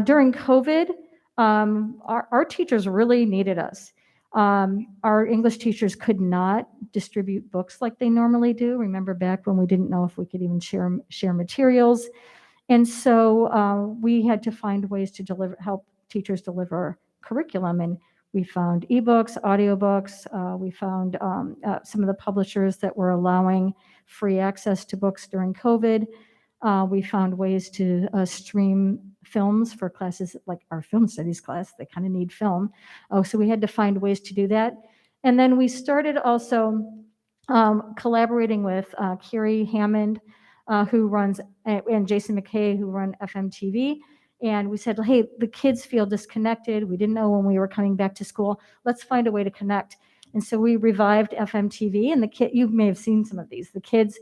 S5: during COVID, our teachers really needed us. Our English teachers could not distribute books like they normally do. Remember back when we didn't know if we could even share materials. And so we had to find ways to help teachers deliver curriculum. And we found ebooks, audiobooks. We found some of the publishers that were allowing free access to books during COVID. We found ways to stream films for classes like our film studies class. They kind of need film. So we had to find ways to do that. And then we started also collaborating with Carrie Hammond, who runs, and Jason McKay, who run FMTV. And we said, hey, the kids feel disconnected. We didn't know when we were coming back to school. Let's find a way to connect. And so we revived FMTV, and you may have seen some of these. The kids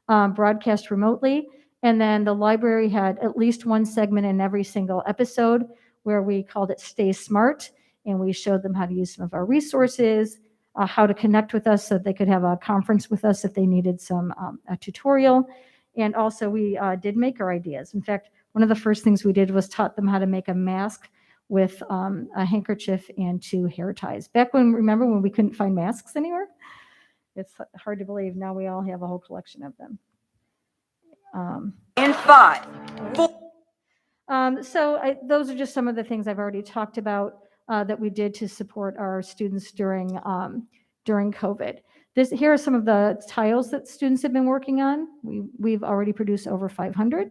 S5: broadcast remotely, and then the library had at least one segment in every single episode where we called it Stay Smart, and we showed them how to use some of our resources, how to connect with us so that they could have a conference with us if they needed a tutorial. And also we did maker ideas. In fact, one of the first things we did was taught them how to make a mask with a handkerchief and 2 hair ties. Remember when we couldn't find masks anywhere? It's hard to believe. Now we all have a whole collection of them.
S17: In 5, 4.
S5: Those are just some of the things I've already talked about that we did to support our students during COVID. Here are some of the tiles that students have been working on. We've already produced over 500.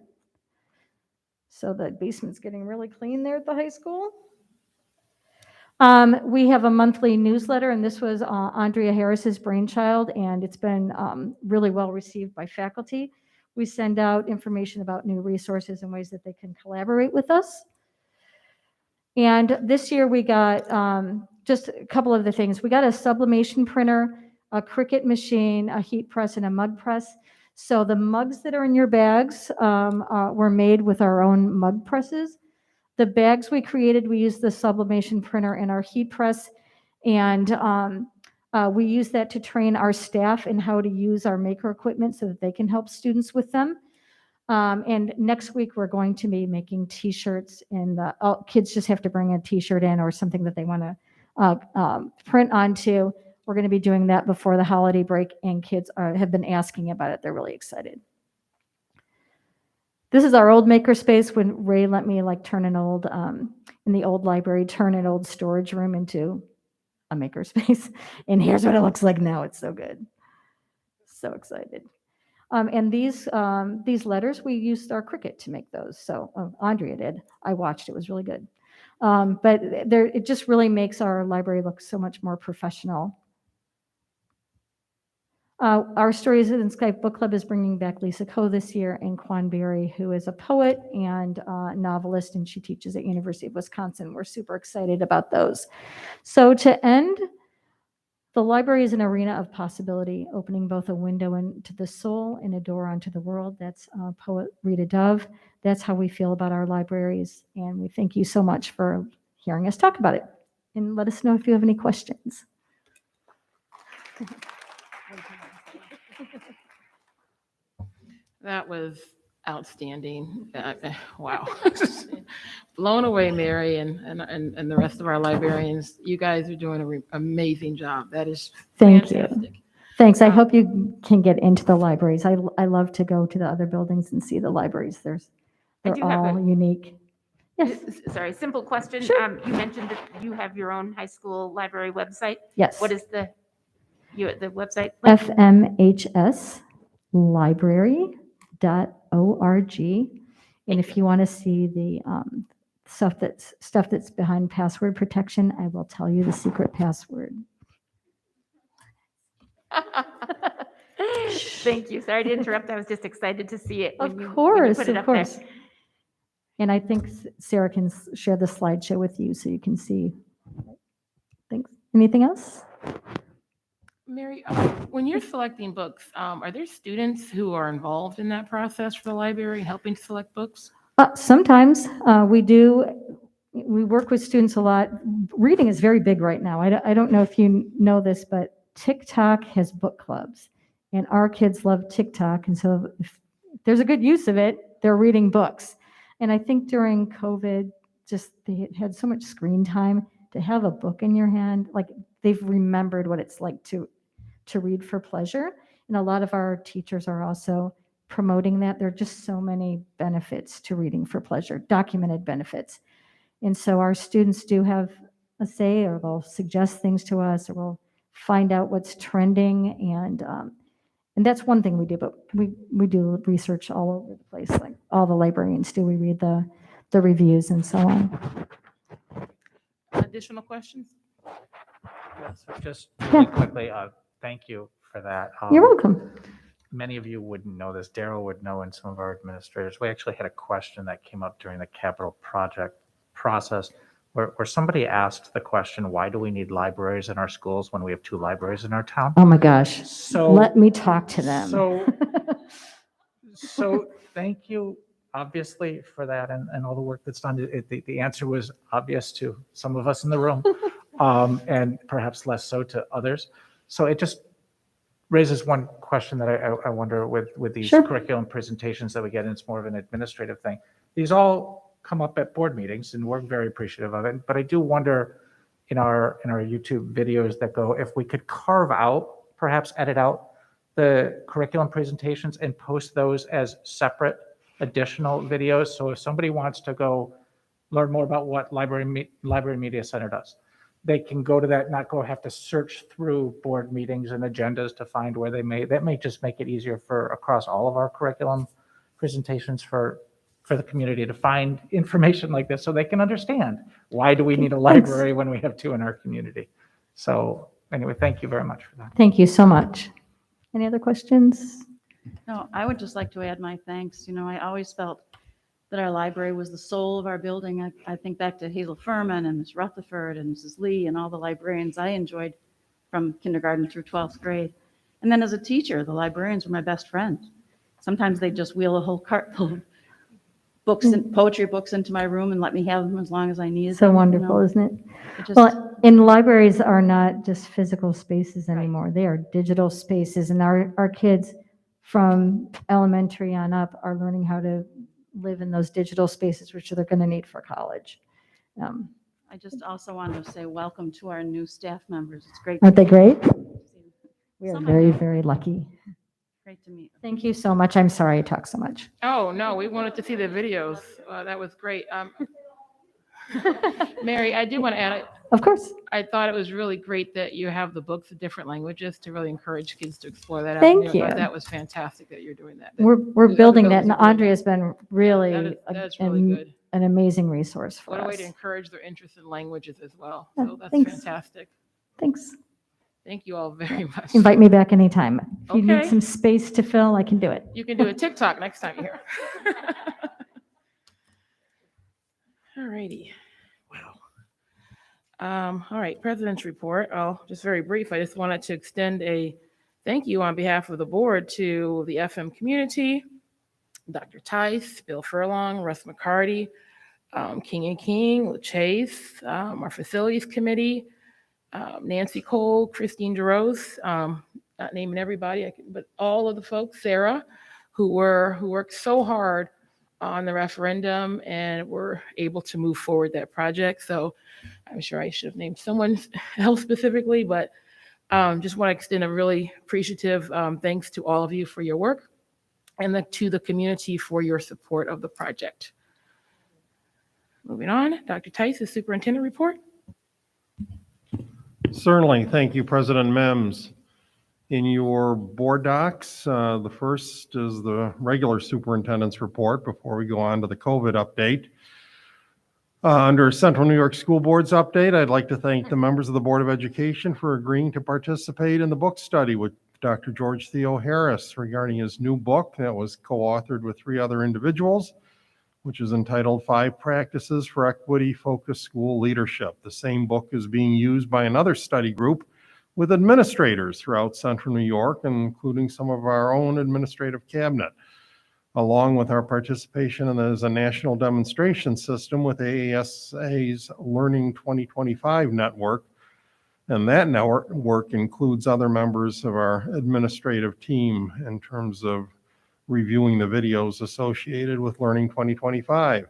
S5: So the basement's getting really clean there at the high school. We have a monthly newsletter, and this was Andrea Harris's brainchild, and it's been really well received by faculty. We send out information about new resources and ways that they can collaborate with us. And this year we got just a couple of the things. We got a sublimation printer, a Cricut machine, a heat press, and a mug press. So the mugs that are in your bags were made with our own mug presses. The bags we created, we used the sublimation printer and our heat press, and we use that to train our staff in how to use our maker equipment so that they can help students with them. And next week we're going to be making t-shirts, and kids just have to bring a t-shirt in or something that they want to print onto. We're going to be doing that before the holiday break, and kids have been asking about it. They're really excited. This is our old makerspace when Ray let me turn an old, in the old library, turn an old storage room into a makerspace. And here's what it looks like now. It's so good. So excited. And these letters, we used our Cricut to make those. So Andrea did. I watched. It was really good. But it just really makes our library look so much more professional. Our Stories in Skype book club is bringing back Lisa Coe this year, and Quan Berry, who is a poet and novelist, and she teaches at University of Wisconsin. We're super excited about those. So to end, the library is an arena of possibility, opening both a window into the soul and a door onto the world. That's poet Rita Dove. That's how we feel about our libraries, and we thank you so much for hearing us talk about it. And let us know if you have any questions.
S1: That was Outstanding. Wow. Blown away, Mary, and the rest of our librarians. You guys are doing an amazing job. That is
S5: Thank
S1: fantastic.
S5: you. Thanks. I hope you can get into the libraries. I love to go to the other buildings and see the libraries.
S18: I
S5: They're
S18: do have
S5: all unique. Yes.
S18: Sorry, simple question.
S5: Sure.
S18: You mentioned that you have your own high school library website.
S5: Yes.
S18: What is the website? link?
S5: fmhslibrary.org. And if you want to see the stuff that's behind password protection, I will tell you the secret password.
S18: Thank you. Sorry to interrupt. I was just excited to see it when
S5: Of
S18: you
S5: course,
S18: put it
S5: of
S18: up
S5: course.
S18: there.
S5: And I think Sarah can share the slideshow with you so you can see. Thanks. Anything else?
S1: Mary, when you're selecting books, are there students who are involved in that process for the library, helping to select books?
S5: Sometimes we do. We work with students a lot. Reading is very big right now. I don't know if you know this, but TikTok has book clubs, and our kids love TikTok. And so if there's a good use of it, they're reading books. And I think during COVID, just they had so much screen time, to have a book in your hand, like they've remembered what it's like to read for pleasure. And a lot of our teachers are also promoting that. There are just so many benefits to reading for pleasure, documented benefits. And so our students do have a say, or they'll suggest things to us, or we'll find out what's trending. And that's one thing we do, but we do research all over the place, like all the librarians do. We read the reviews and so on.
S1: Additional questions?
S2: Yes, just really quickly, thank you for that.
S5: You're welcome.
S2: Many of you wouldn't know this. Daryl would know, and some of our administrators. We actually had a question that came up during the capital project process where somebody asked the question, why do we need libraries in our schools when we have 2 libraries in our town?
S5: Oh my gosh.
S2: So
S5: let me talk to them.
S2: So thank you, obviously, for that and all the work that's done. The answer was obvious to some of us in the room, and perhaps less so to others. So it just raises one question that I wonder with these curriculum presentations that we get, and it's more of an administrative thing. These all come up at board meetings, and we're very appreciative of it. But I do wonder in our YouTube videos that go, if we could carve out, perhaps edit out the curriculum presentations and post those as separate additional videos. So if somebody wants to go learn more about what Library Media Center does, they can go to that, not have to search through board meetings and agendas to find where that may just make it easier for across all of our curriculum presentations for the community to find information like this so they can understand why do we need a library when we have 2 in our community. So anyway, thank you very much for that.
S5: Thank you so much. Any other questions?
S19: No, I would just like to add my thanks. I always felt that our library was the soul of our building. I think back to Hazel Furman and Ms. Rutherford and Mrs. Lee and all the librarians I enjoyed from kindergarten through 12th grade. And then as a teacher, the librarians were my best friends. Sometimes they'd just wheel a whole cart full of books and poetry books into my room and let me have them as long as I needed
S5: So
S19: them.
S5: wonderful, isn't it? Well, and libraries are not just physical spaces anymore. They are digital spaces, and our kids from elementary on up are learning how to live in those digital spaces, which they're going to need for college.
S19: I just also wanted to say welcome to our new staff members. It's great.
S5: Aren't they great? We are
S19: Some of
S5: very,
S19: them.
S5: very lucky.
S19: Great to meet.
S5: Thank you so much. I'm sorry I talk so much.
S1: Oh, no, we wanted to see the videos. That was great. Mary, I do want to add,
S5: Of course.
S1: I thought it was really great that you have the books in different languages to really encourage kids to explore that.
S5: Thank
S1: avenue. I thought
S5: you.
S1: that was fantastic that you're doing that.
S5: We're
S1: The
S5: building
S1: other
S5: that, and
S1: buildings are doing
S5: Andrea has been really
S1: that's really good.
S5: an amazing resource for
S1: What a way
S5: us.
S1: to encourage their interest in languages as well.
S5: Yeah,
S1: So that's
S5: thanks.
S1: fantastic.
S5: Thanks.
S1: Thank you all very much.
S5: Invite me back anytime. If you need
S1: Okay.
S5: some space to fill, I can do it.
S1: You can do a TikTok next time you're here. All righty. Wow. All right, President's report. Oh, just very brief. I just wanted to extend a thank you on behalf of the board to the FM community, Dr. Tice, Bill Furlong, Russ McCarty, King and King, Chase, our facilities committee, Nancy Cole, Christine DeRose, not naming everybody, but all of the folks, Sarah, who worked so hard on the referendum and were able to move forward that project. So I'm sure I should have named someone else specifically, but just want to extend a really appreciative thanks to all of you for your work and to the community for your support of the project. Moving on, Dr. Tice, the superintendent report.
S20: Certainly. Thank you, President Mims. In your board docs, the first is the regular superintendent's report before we go on to the COVID update. Under Central New York School Board's update, I'd like to thank the members of the Board of Education for agreeing to participate in the book study with Dr. George Theo Harris regarding his new book that was co-authored with 3 other individuals, which is entitled 5 Practices for Equity-Focused School Leadership. The same book is being used by another study group with administrators throughout Central New York, including some of our own administrative cabinet, along with our participation as a national demonstration system with AASA's Learning 2025 network. And that network includes other members of our administrative team in terms of reviewing the videos associated with Learning 2025.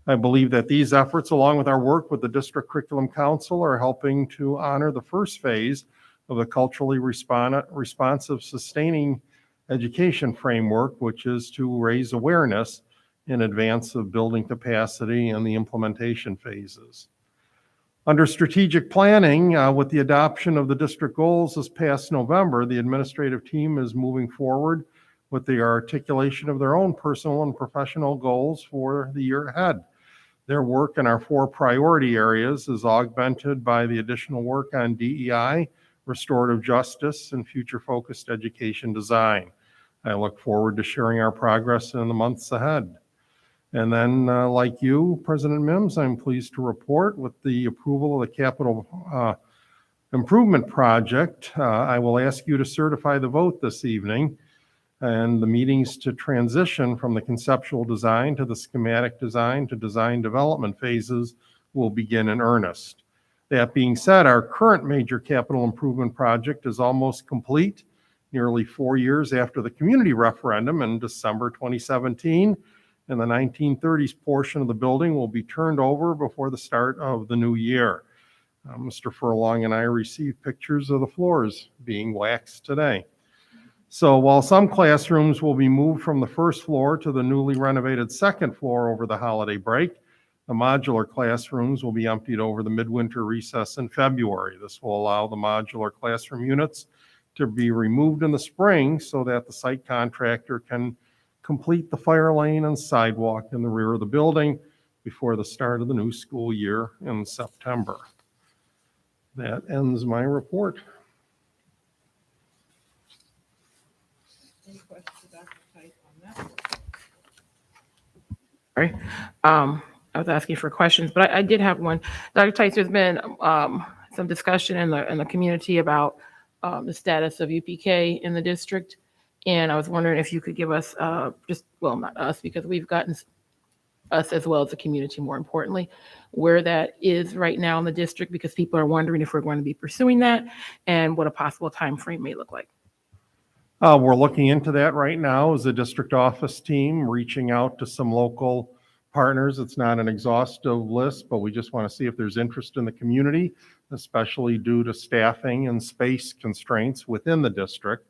S20: I believe that these efforts, along with our work with the District Curriculum Council, are helping to honor the first phase of the culturally responsive sustaining education framework, which is to raise awareness in advance of building capacity and the implementation phases. Under strategic planning, with the adoption of the district goals this past November, the administrative team is moving forward with the articulation of their own personal and professional goals for the year ahead. Their work in our 4 priority areas is augmented by the additional work on DEI, restorative justice, and future-focused education design. I look forward to sharing our progress in the months ahead. And then, like you, President Mims, I'm pleased to report with the approval of the capital improvement project, I will ask you to certify the vote this evening, and the meetings to transition from the conceptual design to the schematic design to design development phases will begin in earnest. That being said, our current major capital improvement project is almost complete, nearly 4 years after the community referendum in December 2017, and the 1930s portion of the building will be turned over before the start of the new year. Mr. Furlong and I received pictures of the floors being waxed today. So while some classrooms will be moved from the first floor to the newly renovated second floor over the holiday break, the modular classrooms will be emptied over the midwinter recess in February. This will allow the modular classroom units to be removed in the spring so that the site contractor can complete the fire lane and sidewalk in the rear of the building before the start of the new school year in September. That ends my report.
S1: Any questions for Dr. Tice on that? All right. I was asking for questions, but I did have one. Dr. Tice, there's been some discussion in the community about the status of UPK in the district, and I was wondering if you could give us not us, because we've gotten us as well as the community, more importantly, where that is right now in the district, because people are wondering if we're going to be pursuing that and what a possible time frame may look like.
S20: We're looking into that right now as a district office team, reaching out to some local partners. It's not an exhaustive list, but we just want to see if there's interest in the community, especially due to staffing and space constraints within the district.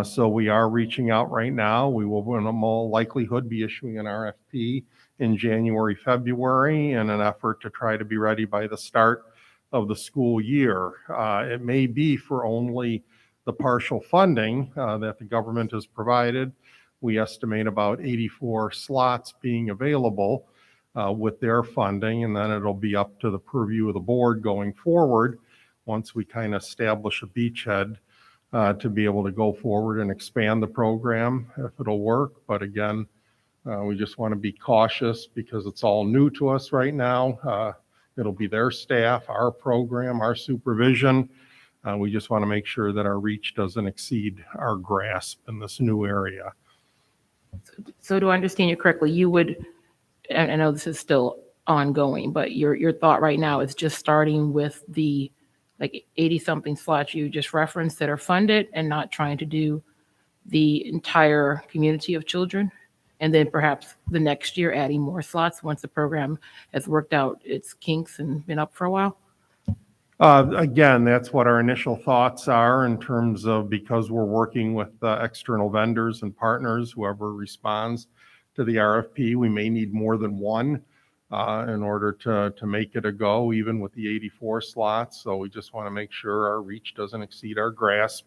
S20: So we are reaching out right now. We will, in all likelihood, be issuing an RFP in January, February in an effort to try to be ready by the start of the school year. It may be for only the partial funding that the government has provided. We estimate about 84 slots being available with their funding, and then it'll be up to the purview of the board going forward once we kind of establish a beachhead to be able to go forward and expand the program if it'll work. But again, we just want to be cautious because it's all new to us right now. It'll be their staff, our program, our supervision. We just want to make sure that our reach doesn't exceed our grasp in this new area.
S1: So do I understand you correctly, you would, and I know this is still ongoing, but your thought right now is just starting with the 80-something slots you just referenced that are funded and not trying to do the entire community of children? And then perhaps the next year adding more slots once the program has worked out its kinks and been up for a while?
S20: Again, that's what our initial thoughts are in terms of, because we're working with external vendors and partners, whoever responds to the RFP, we may need more than one in order to make it a go, even with the 84 slots. So we just want to make sure our reach doesn't exceed our grasp.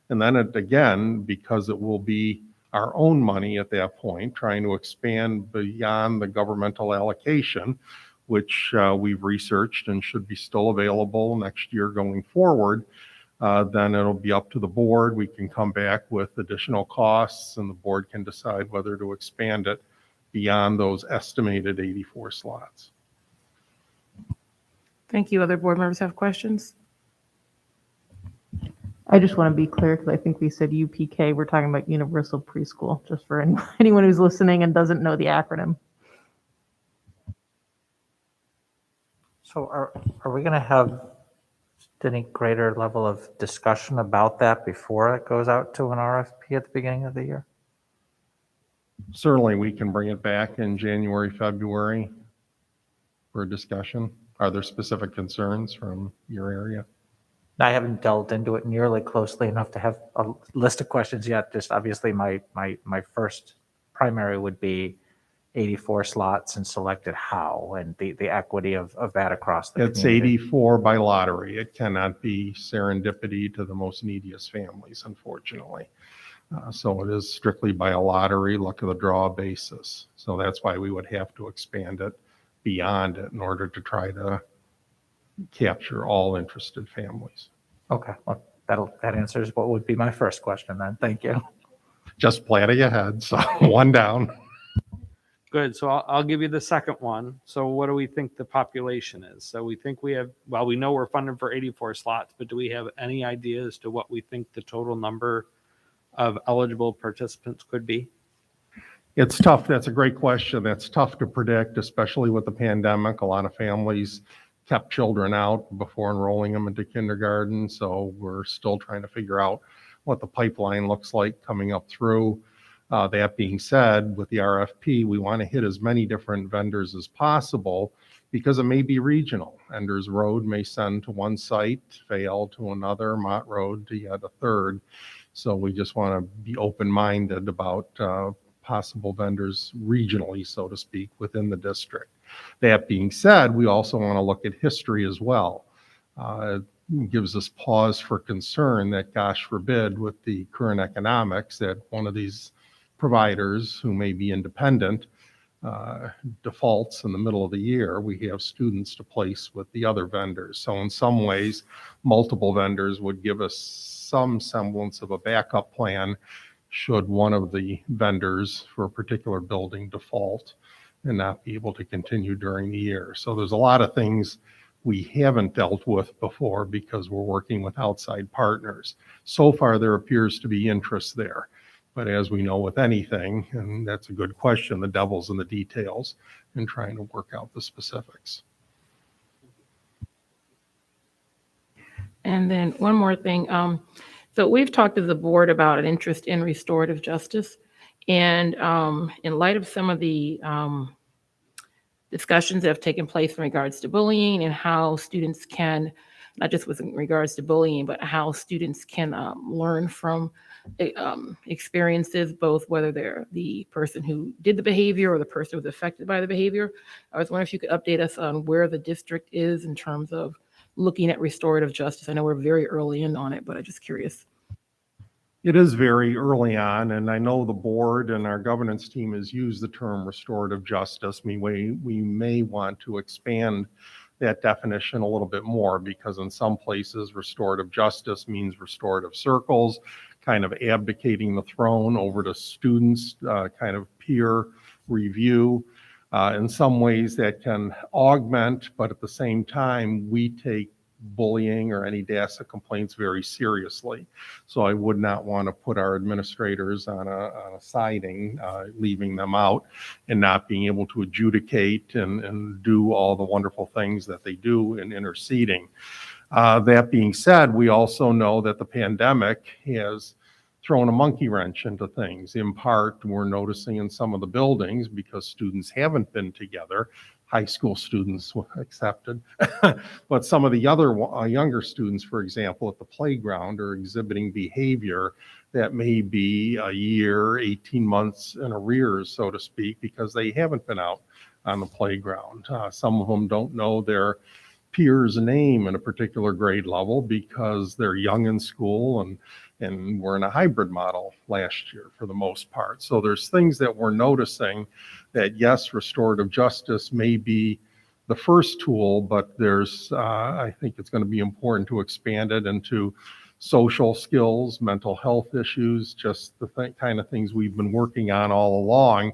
S20: And then again, because it will be our own money at that point, trying to expand beyond the governmental allocation, which we've researched and should be still available next year going forward, then it'll be up to the board. We can come back with additional costs, and the board can decide whether to expand it beyond those estimated 84 slots.
S1: Thank you. Other board members have questions?
S17: I just want to be clear because I think we said UPK. We're talking about Universal Preschool, just for anyone who's listening and doesn't know the acronym.
S2: So are we going to have any greater level of discussion about that before it goes out to an RFP at the beginning of the year?
S20: Certainly, we can bring it back in January, February for a discussion. Are there specific concerns from your area?
S2: I haven't delved into it nearly closely enough to have a list of questions yet. Just obviously my first primary would be 84 slots and selected how, and the equity of that across the
S20: It's
S2: community.
S20: 84 by lottery. It cannot be serendipity to the most neediest families, unfortunately. So it is strictly by a lottery, luck of the draw basis. So that's why we would have to expand it beyond it in order to try to capture all interested families.
S2: Okay, well, that answers what would be my first question then. Thank you.
S20: Just planning ahead, so one down.
S21: Good. So I'll give you the second one. So what do we think the population is? So we think we have, well, we know we're funded for 84 slots, but do we have any idea as to what we think the total number of eligible participants could be?
S20: It's tough. That's a great question. That's tough to predict, especially with the pandemic. A lot of families kept children out before enrolling them into kindergarten. So we're still trying to figure out what the pipeline looks like coming up through. That being said, with the RFP, we want to hit as many different vendors as possible because it may be regional. Enders Road may send to one site, Fayette to another, Mott Road to yet a third. So we just want to be open-minded about possible vendors regionally, so to speak, within the district. That being said, we also want to look at history as well. It gives us pause for concern that, gosh forbid, with the current economics, that one of these providers who may be independent defaults in the middle of the year, we have students to place with the other vendors. So in some ways, multiple vendors would give us some semblance of a backup plan should one of the vendors for a particular building default and not be able to continue during the year. So there's a lot of things we haven't dealt with before because we're working with outside partners. So far, there appears to be interest there. But as we know with anything, and that's a good question, the devil's in the details and trying to work out the specifics.
S1: And then one more thing. So we've talked to the board about an interest in restorative justice. And in light of some of the discussions that have taken place in regards to bullying and how students can, not just with regards to bullying, but how students can learn from experiences, both whether they're the person who did the behavior or the person who was affected by the behavior. I was wondering if you could update us on where the district is in terms of looking at restorative justice. I know we're very early in on it, but I'm just curious.
S20: It is very early on, and I know the board and our governance team has used the term restorative justice. We may want to expand that definition a little bit more, because in some places restorative justice means restorative circles, kind of abdicating the throne over to students, kind of peer review. In some ways that can augment, but at the same time, we take bullying or any DASA complaints very seriously. So I would not want to put our administrators on a siding, leaving them out and not being able to adjudicate and do all the wonderful things that they do in interceding. That being said, we also know that the pandemic has thrown a monkey wrench into things. In part, we're noticing in some of the buildings, because students haven't been together, high school students accepted, but some of the other younger students, for example, at the playground are exhibiting behavior that may be a year, 18 months in arrears, so to speak, because they haven't been out on the playground. Some of them don't know their peer's name in a particular grade level because they're young in school, and we're in a hybrid model last year for the most part. So there's things that we're noticing that, yes, restorative justice may be the first tool, but there's, I think it's going to be important to expand it into social skills, mental health issues, just the kind of things we've been working on all along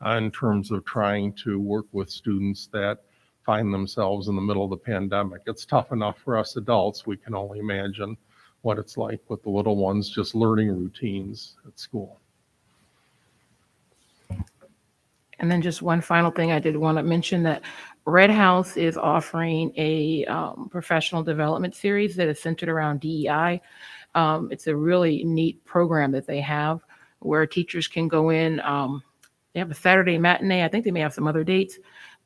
S20: in terms of trying to work with students that find themselves in the middle of the pandemic. It's tough enough for us adults. We can only imagine what it's like with the little ones just learning routines at school.
S1: And then just one final thing, I did want to mention that Red House is offering a professional development series that is centered around DEI. It's a really neat program that they have where teachers can go in. They have a Saturday matinee. I think they may have some other dates,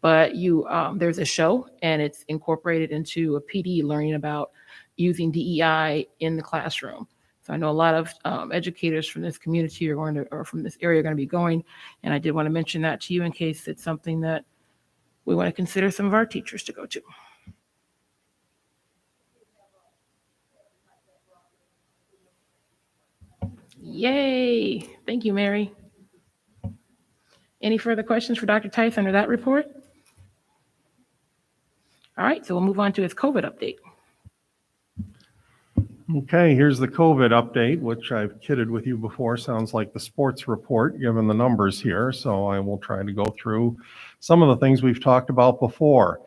S1: but there's a show and it's incorporated into a PD learning about using DEI in the classroom. So I know a lot of educators from this community or from this area are going to be going, and I did want to mention that to you in case it's something that we want to consider some of our teachers to go to. Yay! Thank you, Mary. Any further questions for Dr. Tice under that report? All right, so we'll move on to his COVID update.
S20: Okay, here's the COVID update, which I've kidded with you before. Sounds like the sports report, given the numbers here. So I will try to go through some of the things we've talked about before.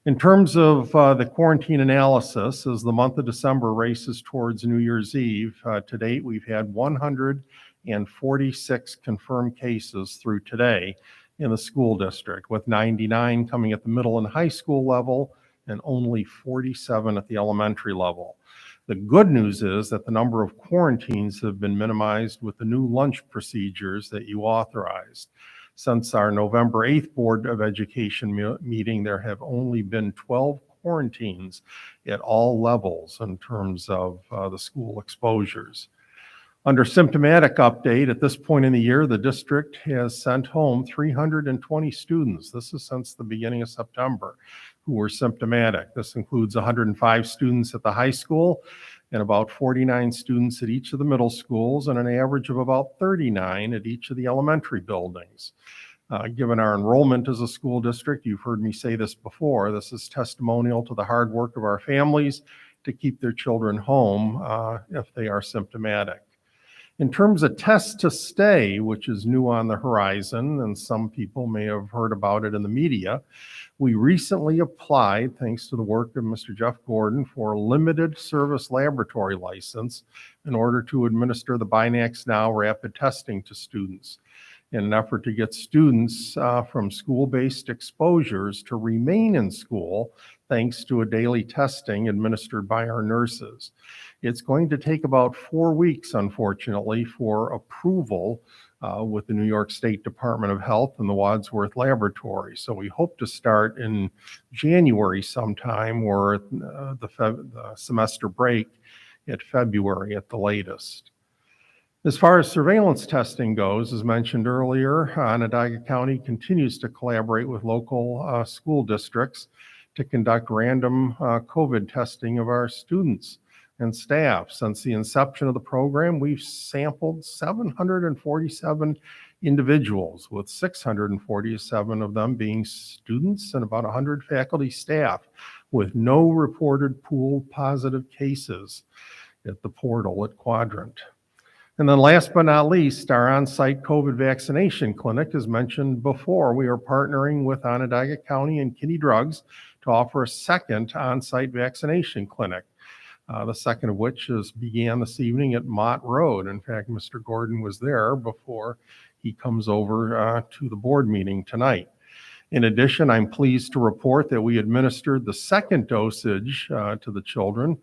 S20: In terms of the quarantine analysis, as the month of December races towards New Year's Eve, to date, we've had 146 confirmed cases through today in the school district, with 99 coming at the middle and high school level and only 47 at the elementary level. The good news is that the number of quarantines have been minimized with the new lunch procedures that you authorized. Since our November 8th Board of Education meeting, there have only been 12 quarantines at all levels in terms of the school exposures. Under symptomatic update, at this point in the year, the district has sent home 320 students. This is since the beginning of September, who were symptomatic. This includes 105 students at the high school and about 49 students at each of the middle schools and an average of about 39 at each of the elementary buildings. Given our enrollment as a school district, you've heard me say this before, this is testimonial to the hard work of our families to keep their children home if they are symptomatic. In terms of test to stay, which is new on the horizon, and some people may have heard about it in the media, we recently applied, thanks to the work of Mr. Jeff Gordon, for a limited service laboratory license in order to administer the Binax Now rapid testing to students in an effort to get students from school-based exposures to remain in school, thanks to a daily testing administered by our nurses. It's going to take about 4 weeks, unfortunately, for approval with the New York State Department of Health and the Wadsworth Laboratory. So we hope to start in January sometime, or the semester break at February at the latest. As far as surveillance testing goes, as mentioned earlier, Onondaga County continues to collaborate with local school districts to conduct random COVID testing of our students and staff. Since the inception of the program, we've sampled 747 individuals, with 647 of them being students and about 100 faculty staff, with no reported pool positive cases at the portal at Quadrant. And then last but not least, our on-site COVID vaccination clinic, as mentioned before, we are partnering with Onondaga County and Kitty Drugs to offer a second on-site vaccination clinic. The second of which began this evening at Mott Road. In fact, Mr. Gordon was there before he comes over to the board meeting tonight. In addition, I'm pleased to report that we administered the second dosage to the children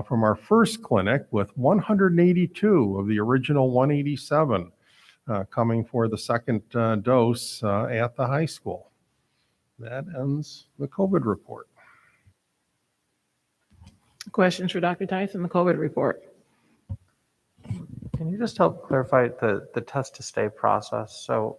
S20: from our first clinic with 182 of the original 187 coming for the second dose at the high school. That ends the COVID report.
S1: Questions for Dr. Tice on the COVID report?
S2: Can you just help clarify the test to stay process? So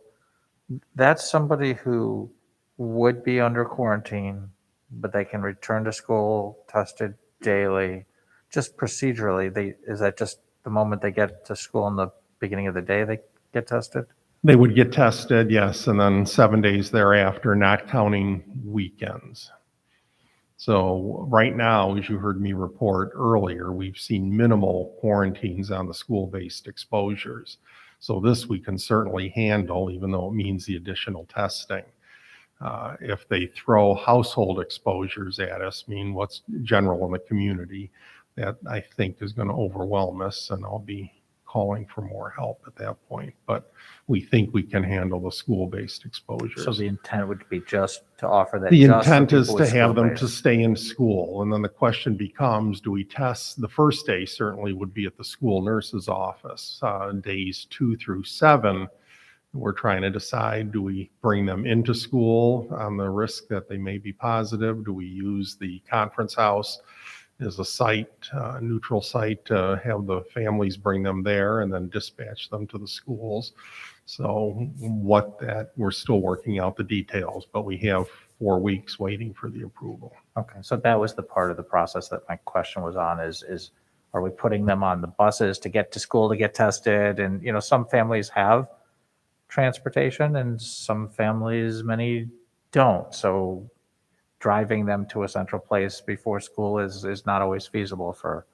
S2: that's somebody who would be under quarantine, but they can return to school tested daily. Just procedurally, is that just the moment they get to school in the beginning of the day they get tested?
S20: They would get tested, yes, and then 7 days thereafter, not counting weekends. So right now, as you heard me report earlier, we've seen minimal quarantines on the school-based exposures. So this we can certainly handle, even though it means the additional testing. If they throw household exposures at us, mean what's general in the community, that I think is going to overwhelm us, and I'll be calling for more help at that point. But we think we can handle the school-based exposures.
S2: So the intent would be just to offer that.
S20: The
S2: just for
S20: intent is
S2: people
S20: to
S2: with
S20: have them to
S2: school-based.
S20: stay in school. And then the question becomes, do we test? The first day certainly would be at the school nurse's office. Days 2 through 7, we're trying to decide, do we bring them into school on the risk that they may be positive? Do we use the conference house as a site, neutral site, to have the families bring them there and then dispatch them to the schools? So we're still working out the details, but we have 4 weeks waiting for the approval.
S2: Okay, so that was the part of the process that my question was on is are we putting them on the buses to get to school to get tested? And, some families have transportation and some families, many don't. So driving them to a central place before school is not always feasible for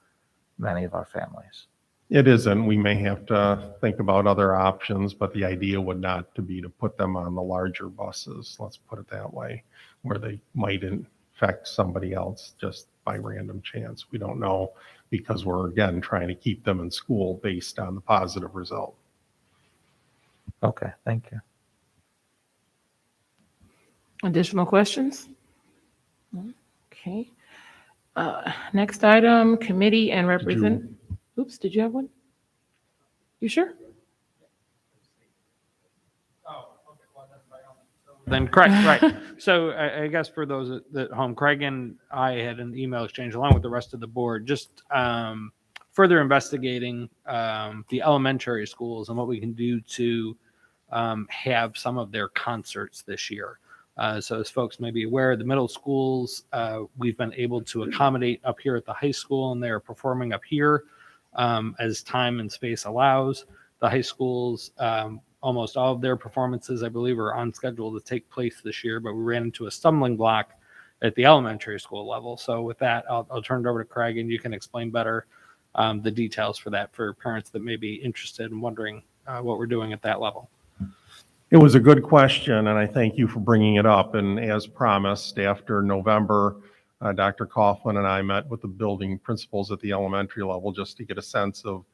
S2: many of our families.
S20: It isn't. We may have to think about other options, but the idea would not to be to put them on the larger buses, let's put it that way, where they might infect somebody else just by random chance. We don't know, because we're, again, trying to keep them in school based on the positive result.
S2: Okay, thank you.
S1: Additional questions? Okay. Next item, committee and represent. Oops, did you have one? You sure?
S21: Then Craig, right. So I guess for those at home, Craig and I had an email exchange along with the rest of the board, just further investigating the elementary schools and what we can do to have some of their concerts this year. So as folks may be aware, the middle schools, we've been able to accommodate up here at the high school, and they're performing up here as time and space allows. The high schools, almost all of their performances, I believe, are on schedule to take place this year, but we ran into a stumbling block at the elementary school level. So with that, I'll turn it over to Craig, and you can explain better the details for that for parents that may be interested and wondering what we're doing at that level.
S20: It was a good question, and I thank you for bringing it up. And as promised, after November, Dr. Coughlin and I met with the building principals at the elementary level just to get a sense of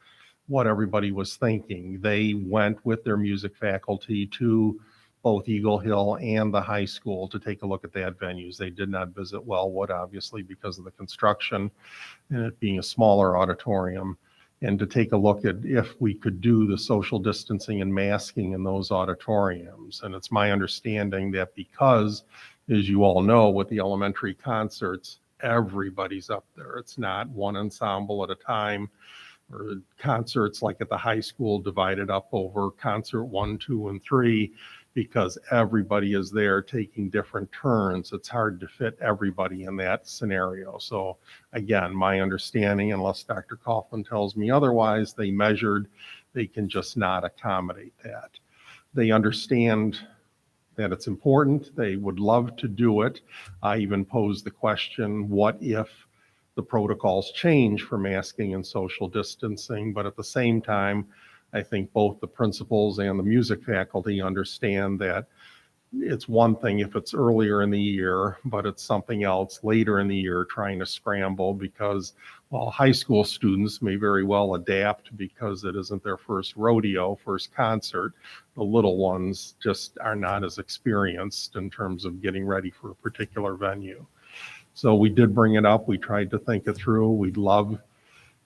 S20: what everybody was thinking. They went with their music faculty to both Eagle Hill and the high school to take a look at that venues. They did not visit Wellwood, obviously, because of the construction and it being a smaller auditorium, and to take a look at if we could do the social distancing and masking in those auditoriums. And it's my understanding that because, as you all know, with the elementary concerts, everybody's up there. It's not one ensemble at a time, or concerts like at the high school divided up over concert 1, 2, and 3, because everybody is there taking different turns. It's hard to fit everybody in that scenario. So again, my understanding, unless Dr. Coughlin tells me otherwise, they measured, they can just not accommodate that. They understand that it's important. They would love to do it. I even posed the question, what if the protocols change for masking and social distancing? But at the same time, I think both the principals and the music faculty understand that it's one thing if it's earlier in the year, but it's something else later in the year trying to scramble, because while high school students may very well adapt because it isn't their first rodeo, first concert, the little ones just are not as experienced in terms of getting ready for a particular venue. So we did bring it up. We tried to think it through. We'd love,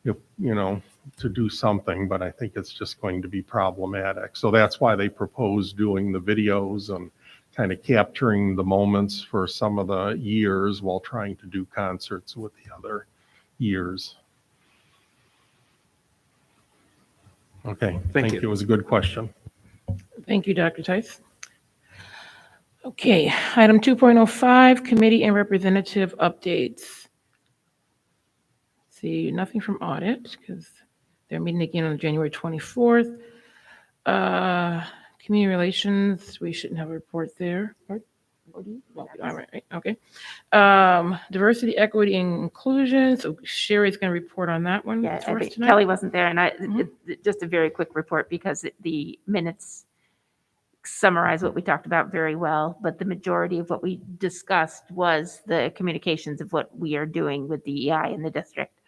S20: if, to do something, but I think it's just going to be problematic. So that's why they proposed doing the videos and kind of capturing the moments for some of the years while trying to do concerts with the other years. Okay, thank you. It was a good question.
S1: Thank you, Dr. Tice. Okay, item 2.05, committee and representative updates. See, nothing from audit because they're meeting again on January 24th. Community relations, we shouldn't have a report there. Or do you? Well, all right, okay. Diversity, equity, and inclusion. So Sherry's going to report on that one.
S18: Yeah,
S1: for
S18: I
S1: us
S18: think
S1: tonight.
S18: Kelly wasn't there, and just a very quick report because the minutes summarize what we talked about very well, but the majority of what we discussed was the communications of what we are doing with DEI in the district,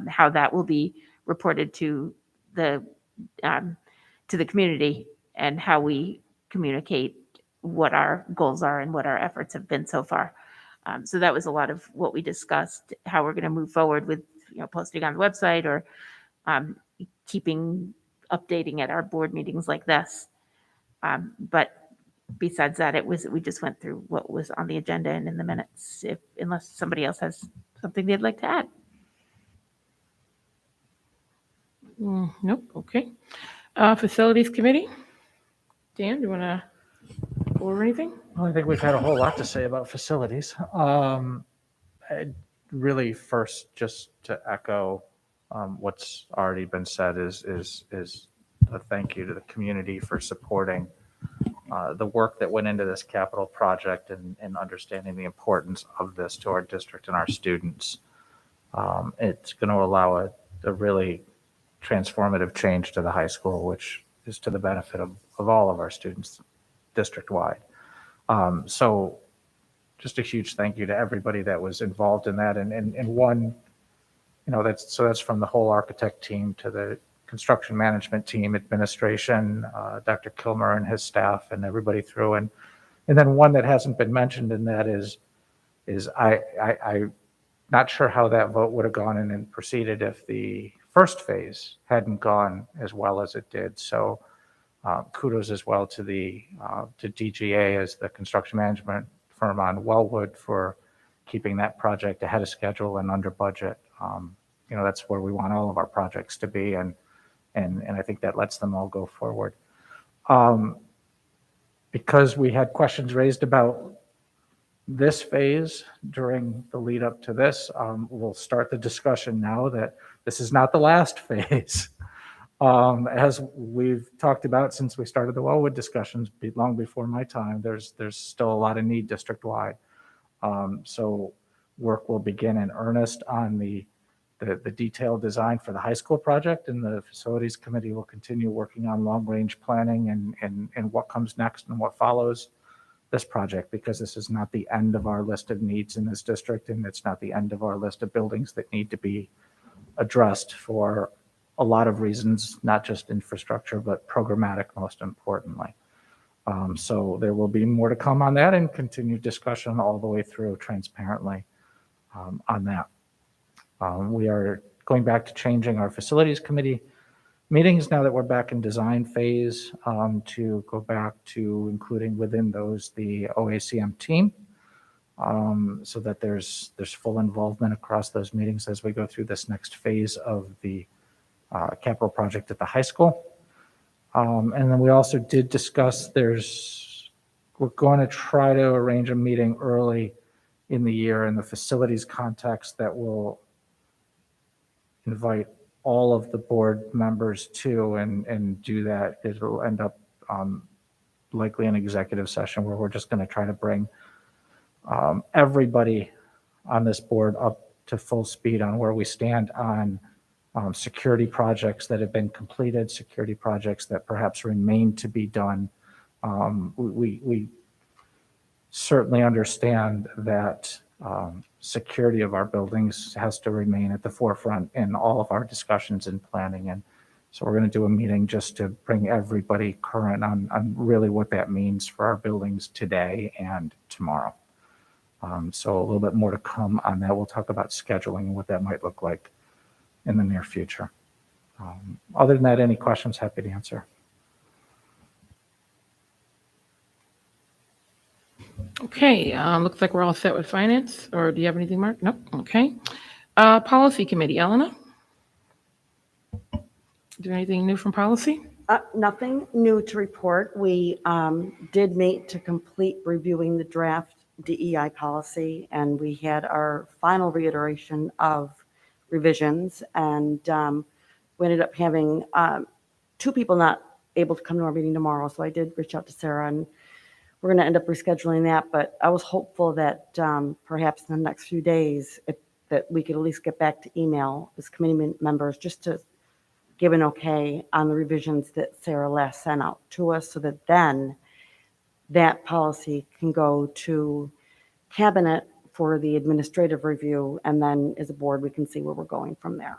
S18: how that will be reported to the community, and how we communicate what our goals are and what our efforts have been so far. So that was a lot of what we discussed, how we're going to move forward with posting on the website or updating at our board meetings like this. But besides that, we just went through what was on the agenda and in the minutes, unless somebody else has something they'd like to add.
S1: Nope, okay. Facilities committee. Dan, do you want to go over anything?
S2: Well, I think we've had a whole lot to say about facilities. Really, first, just to echo what's already been said is a thank you to the community for supporting the work that went into this capital project and understanding the importance of this to our district and our students. It's going to allow a really transformative change to the high school, which is to the benefit of all of our students district-wide. So just a huge thank you to everybody that was involved in that. And one, that's from the whole architect team to the construction management team, administration, Dr. Kilmer and his staff and everybody through. And then one that hasn't been mentioned in that is I'm not sure how that vote would have gone in and proceeded if the first phase hadn't gone as well as it did. So kudos as well to to DGA as the construction management firm on Wellwood for keeping that project ahead of schedule and under budget. That's where we want all of our projects to be, and I think that lets them all go forward. Because we had questions raised about this phase during the lead up to this, we'll start the discussion now that this is not the last phase. As we've talked about since we started the Wellwood discussions long before my time, there's still a lot of need district-wide. So work will begin in earnest on the detailed design for the high school project, and the facilities committee will continue working on long-range planning and what comes next and what follows this project, because this is not the end of our list of needs in this district, and it's not the end of our list of buildings that need to be addressed for a lot of reasons, not just infrastructure, but programmatic, most importantly. So there will be more to come on that and continued discussion all the way through transparently on that. We are going back to changing our facilities committee meetings now that we're back in design phase, to go back to including within those the OACM team, so that there's full involvement across those meetings as we go through this next phase of the capital project at the high school. And then we also did discuss we're going to try to arrange a meeting early in the year in the facilities context that will invite all of the board members to and do that. It'll end up likely an executive session where we're just going to try to bring everybody on this board up to full speed on where we stand on security projects that have been completed, security projects that perhaps remain to be done. We certainly understand that security of our buildings has to remain at the forefront in all of our discussions and planning. And so we're going to do a meeting just to bring everybody current on really what that means for our buildings today and tomorrow. So a little bit more to come on that. We'll talk about scheduling and what that might look like in the near future. Other than that, any questions, happy to answer.
S1: Okay, looks like we're all set with finance, or do you have anything, Mark? Nope, okay. Policy committee, Elena? Is there anything new from policy?
S3: Nothing new to report. We did meet to complete reviewing the draft DEI policy, and we had our final reiteration of revisions, and we ended up having 2 people not able to come to our meeting tomorrow, so I did reach out to Sarah, and we're going to end up rescheduling that, but I was hopeful that perhaps in the next few days that we could at least get back to email as committee members just to give an okay on the revisions that Sarah last sent out to us, so that then that policy can go to cabinet for the administrative review, and then as a board, we can see where we're going from there.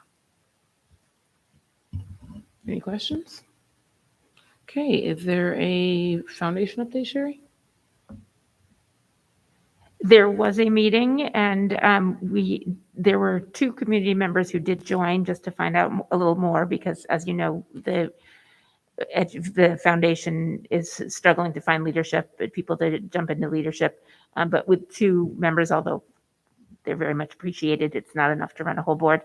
S1: Any questions? Okay, is there a foundation update, Sherry?
S18: There was a meeting, and there were 2 community members who did join just to find out a little more, because as you know, the foundation is struggling to find leadership, people to jump into leadership. But with 2 members, although they're very much appreciated, it's not enough to run a whole board.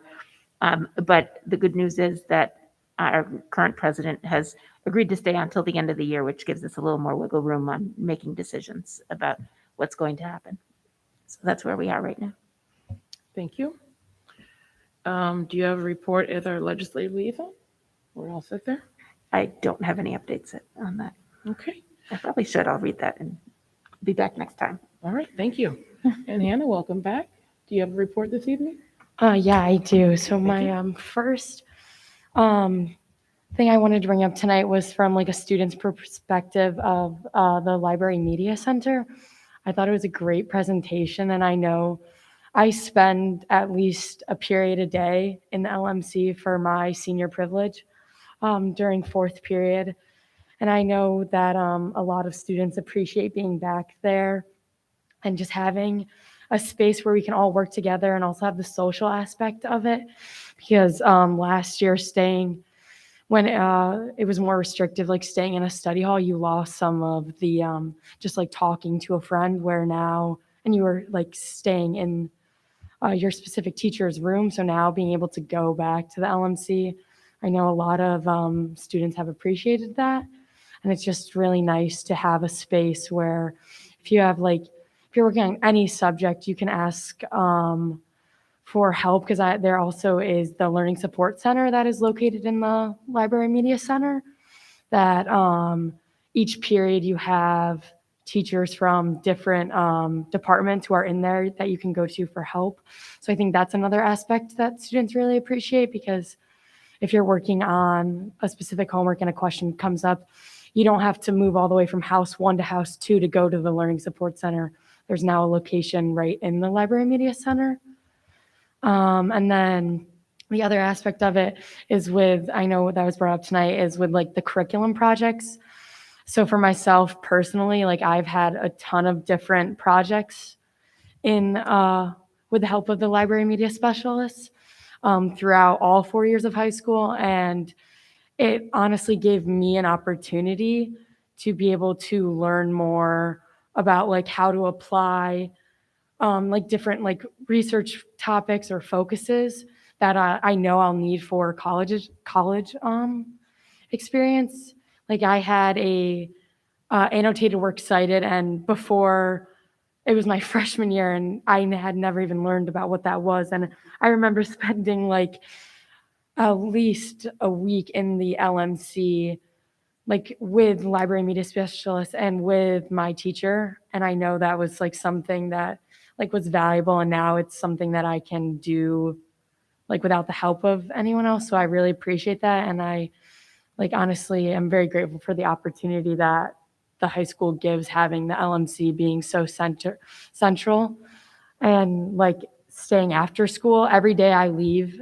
S18: But the good news is that our current president has agreed to stay until the end of the year, which gives us a little more wiggle room on making decisions about what's going to happen. So that's where we are right now.
S1: Thank you. Do you have a report as our legislative liaison? We're all set there?
S18: I don't have any updates on that.
S1: Okay.
S18: I probably should. I'll read that and be back next time.
S1: All right, thank you. And Hannah, welcome back. Do you have a report this evening?
S22: Yeah, I do. So my first thing I wanted to bring up tonight was from like a student's perspective of the Library Media Center. I thought it was a great presentation, and I know I spend at least a period a day in the LMC for my senior privilege during 4th period. And I know that a lot of students appreciate being back there and just having a space where we can all work together and also have the social aspect of it. Because last year when it was more restrictive, like staying in a study hall, you lost some of the just like talking to a friend, where now, and you were like staying in your specific teacher's room. So now being able to go back to the LMC, I know a lot of students have appreciated that. And it's just really nice to have a space where if you're working on any subject, you can ask for help, because there also is the Learning Support Center that is located in the Library Media Center, that each period you have teachers from different departments who are in there that you can go to for help. So I think that's another aspect that students really appreciate, because if you're working on a specific homework and a question comes up, you don't have to move all the way from house 1 to house 2 to go to the Learning Support Center. There's now a location right in the Library Media Center. And then the other aspect of it is I know that was brought up tonight, is with like the curriculum projects. So for myself personally, like I've had a ton of different projects with the help of the library media specialists throughout all 4 years of high school. And it honestly gave me an opportunity to be able to learn more about like how to apply like different like research topics or focuses that I know I'll need for college experience. Like I had a annotated works cited, and before it was my freshman year, and I had never even learned about what that was. And I remember spending like at least a week in the LMC, like with library media specialists and with my teacher. And I know that was like something that like was valuable, and now it's something that I can do like without the help of anyone else. So I really appreciate that. And I like honestly am very grateful for the opportunity that the high school gives, having the LMC being so central, and like staying after school. Every day I leave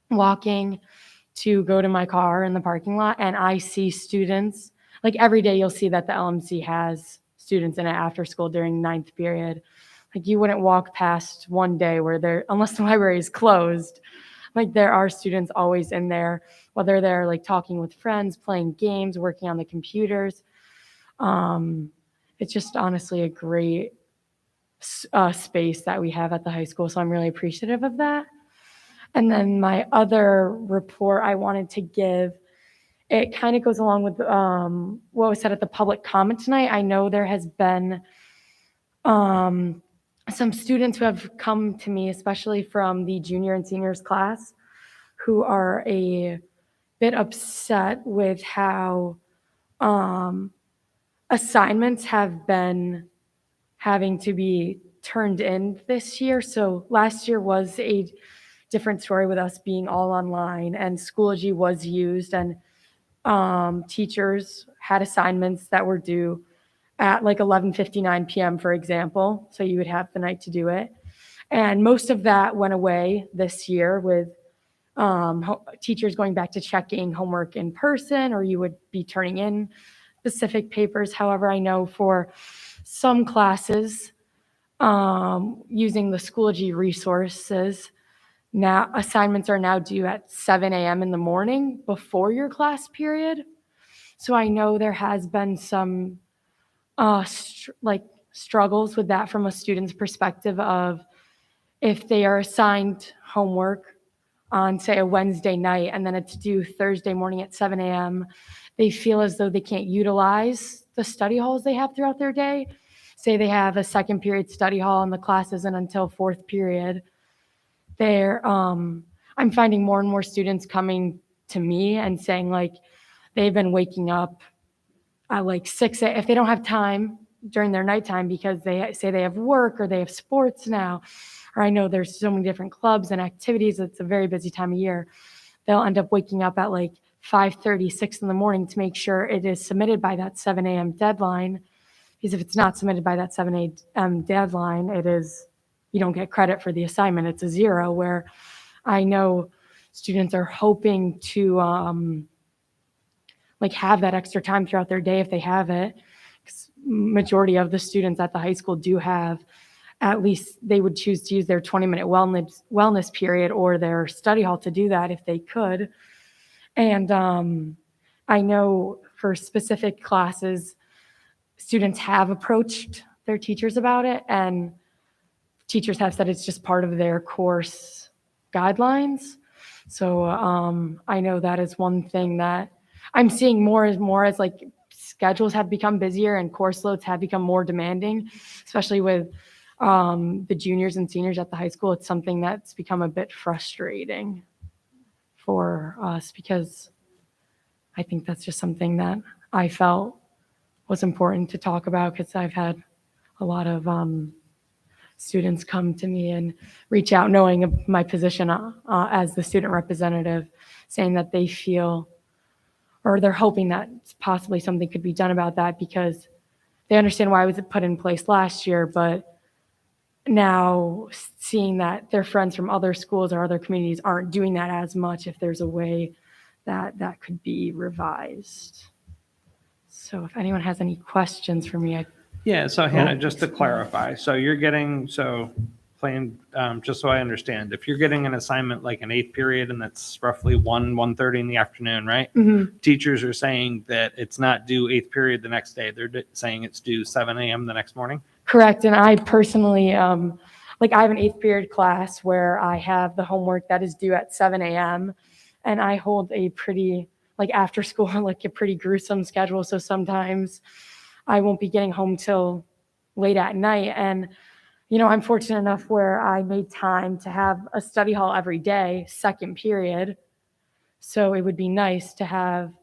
S22: walking to go to my car in the parking lot, and I see students. Like every day you'll see that the LMC has students in it after school during ninth period. Like you wouldn't walk past one day where there, unless the library is closed, like there are students always in there, whether they're like talking with friends, playing games, working on the computers. It's just honestly a great space that we have at the high school. So I'm really appreciative of that. And then my other report I wanted to give, it kind of goes along with what was said at the public comment tonight. I know there has been some students who have come to me, especially from the junior and seniors class, who are a bit upset with how assignments have been having to be turned in this year. So last year was a different story with us being all online, and Schoology was used, and teachers had assignments that were due at like 11:59 p.m., for example. So you would have the night to do it. And most of that went away this year with teachers going back to checking homework in person, or you would be turning in specific papers. However, I know for some classes using the Schoology resources, now assignments are now due at 7 a.m. in the morning before your class period. So I know there has been some struggles with that from a student's perspective of if they are assigned homework on, say, a Wednesday night, and then it's due Thursday morning at 7 a.m., they feel as though they can't utilize the study halls they have throughout their day. Say they have a second period study hall and the class isn't until fourth period. I'm finding more and more students coming to me and saying like they've been waking up at like 6 if they don't have time during their nighttime because they say they have work or they have sports now, or I know there's so many different clubs and activities. It's a very busy time of year. They'll end up waking up at like 5:30, 6 in the morning to make sure it is submitted by that 7 a.m. deadline. Because if it's not submitted by that 7 a.m. deadline, you don't get credit for the assignment. It's a 0, where I know students are hoping to have that extra time throughout their day if they have it. 'Cause majority of the students at the high school do have, at least they would choose to use their 20-minute wellness period or their study hall to do that if they could. And I know for specific classes, students have approached their teachers about it, and teachers have said it's just part of their course guidelines. So I know that is one thing that I'm seeing more and more as like schedules have become busier and course loads have become more demanding, especially with the juniors and seniors at the high school. It's something that's become a bit frustrating for us, because I think that's just something that I felt was important to talk about, because I've had a lot of students come to me and reach out knowing of my position as the student representative, saying that they feel, or they're hoping that possibly something could be done about that, because they understand why it was put in place last year, but now seeing that their friends from other schools or other communities aren't doing that as much, if there's a way that that could be revised. So if anyone has any questions for me,
S21: Yeah, so Hannah, just to clarify, so you're getting, just so I understand, if you're getting an assignment like an 8th period and that's roughly 1:30 in the afternoon, right?
S22: Mhm.
S21: Teachers are saying that it's not due 8th period the next day. They're saying it's due 7 a.m. the next morning?
S22: Correct. And I personally, I have an 8th period class where I have the homework that is due at 7 a.m. And I hold a pretty, after school, a pretty gruesome schedule. So sometimes I won't be getting home till late at night. And, I'm fortunate enough where I made time to have a study hall every day, second period. So it would be nice to have,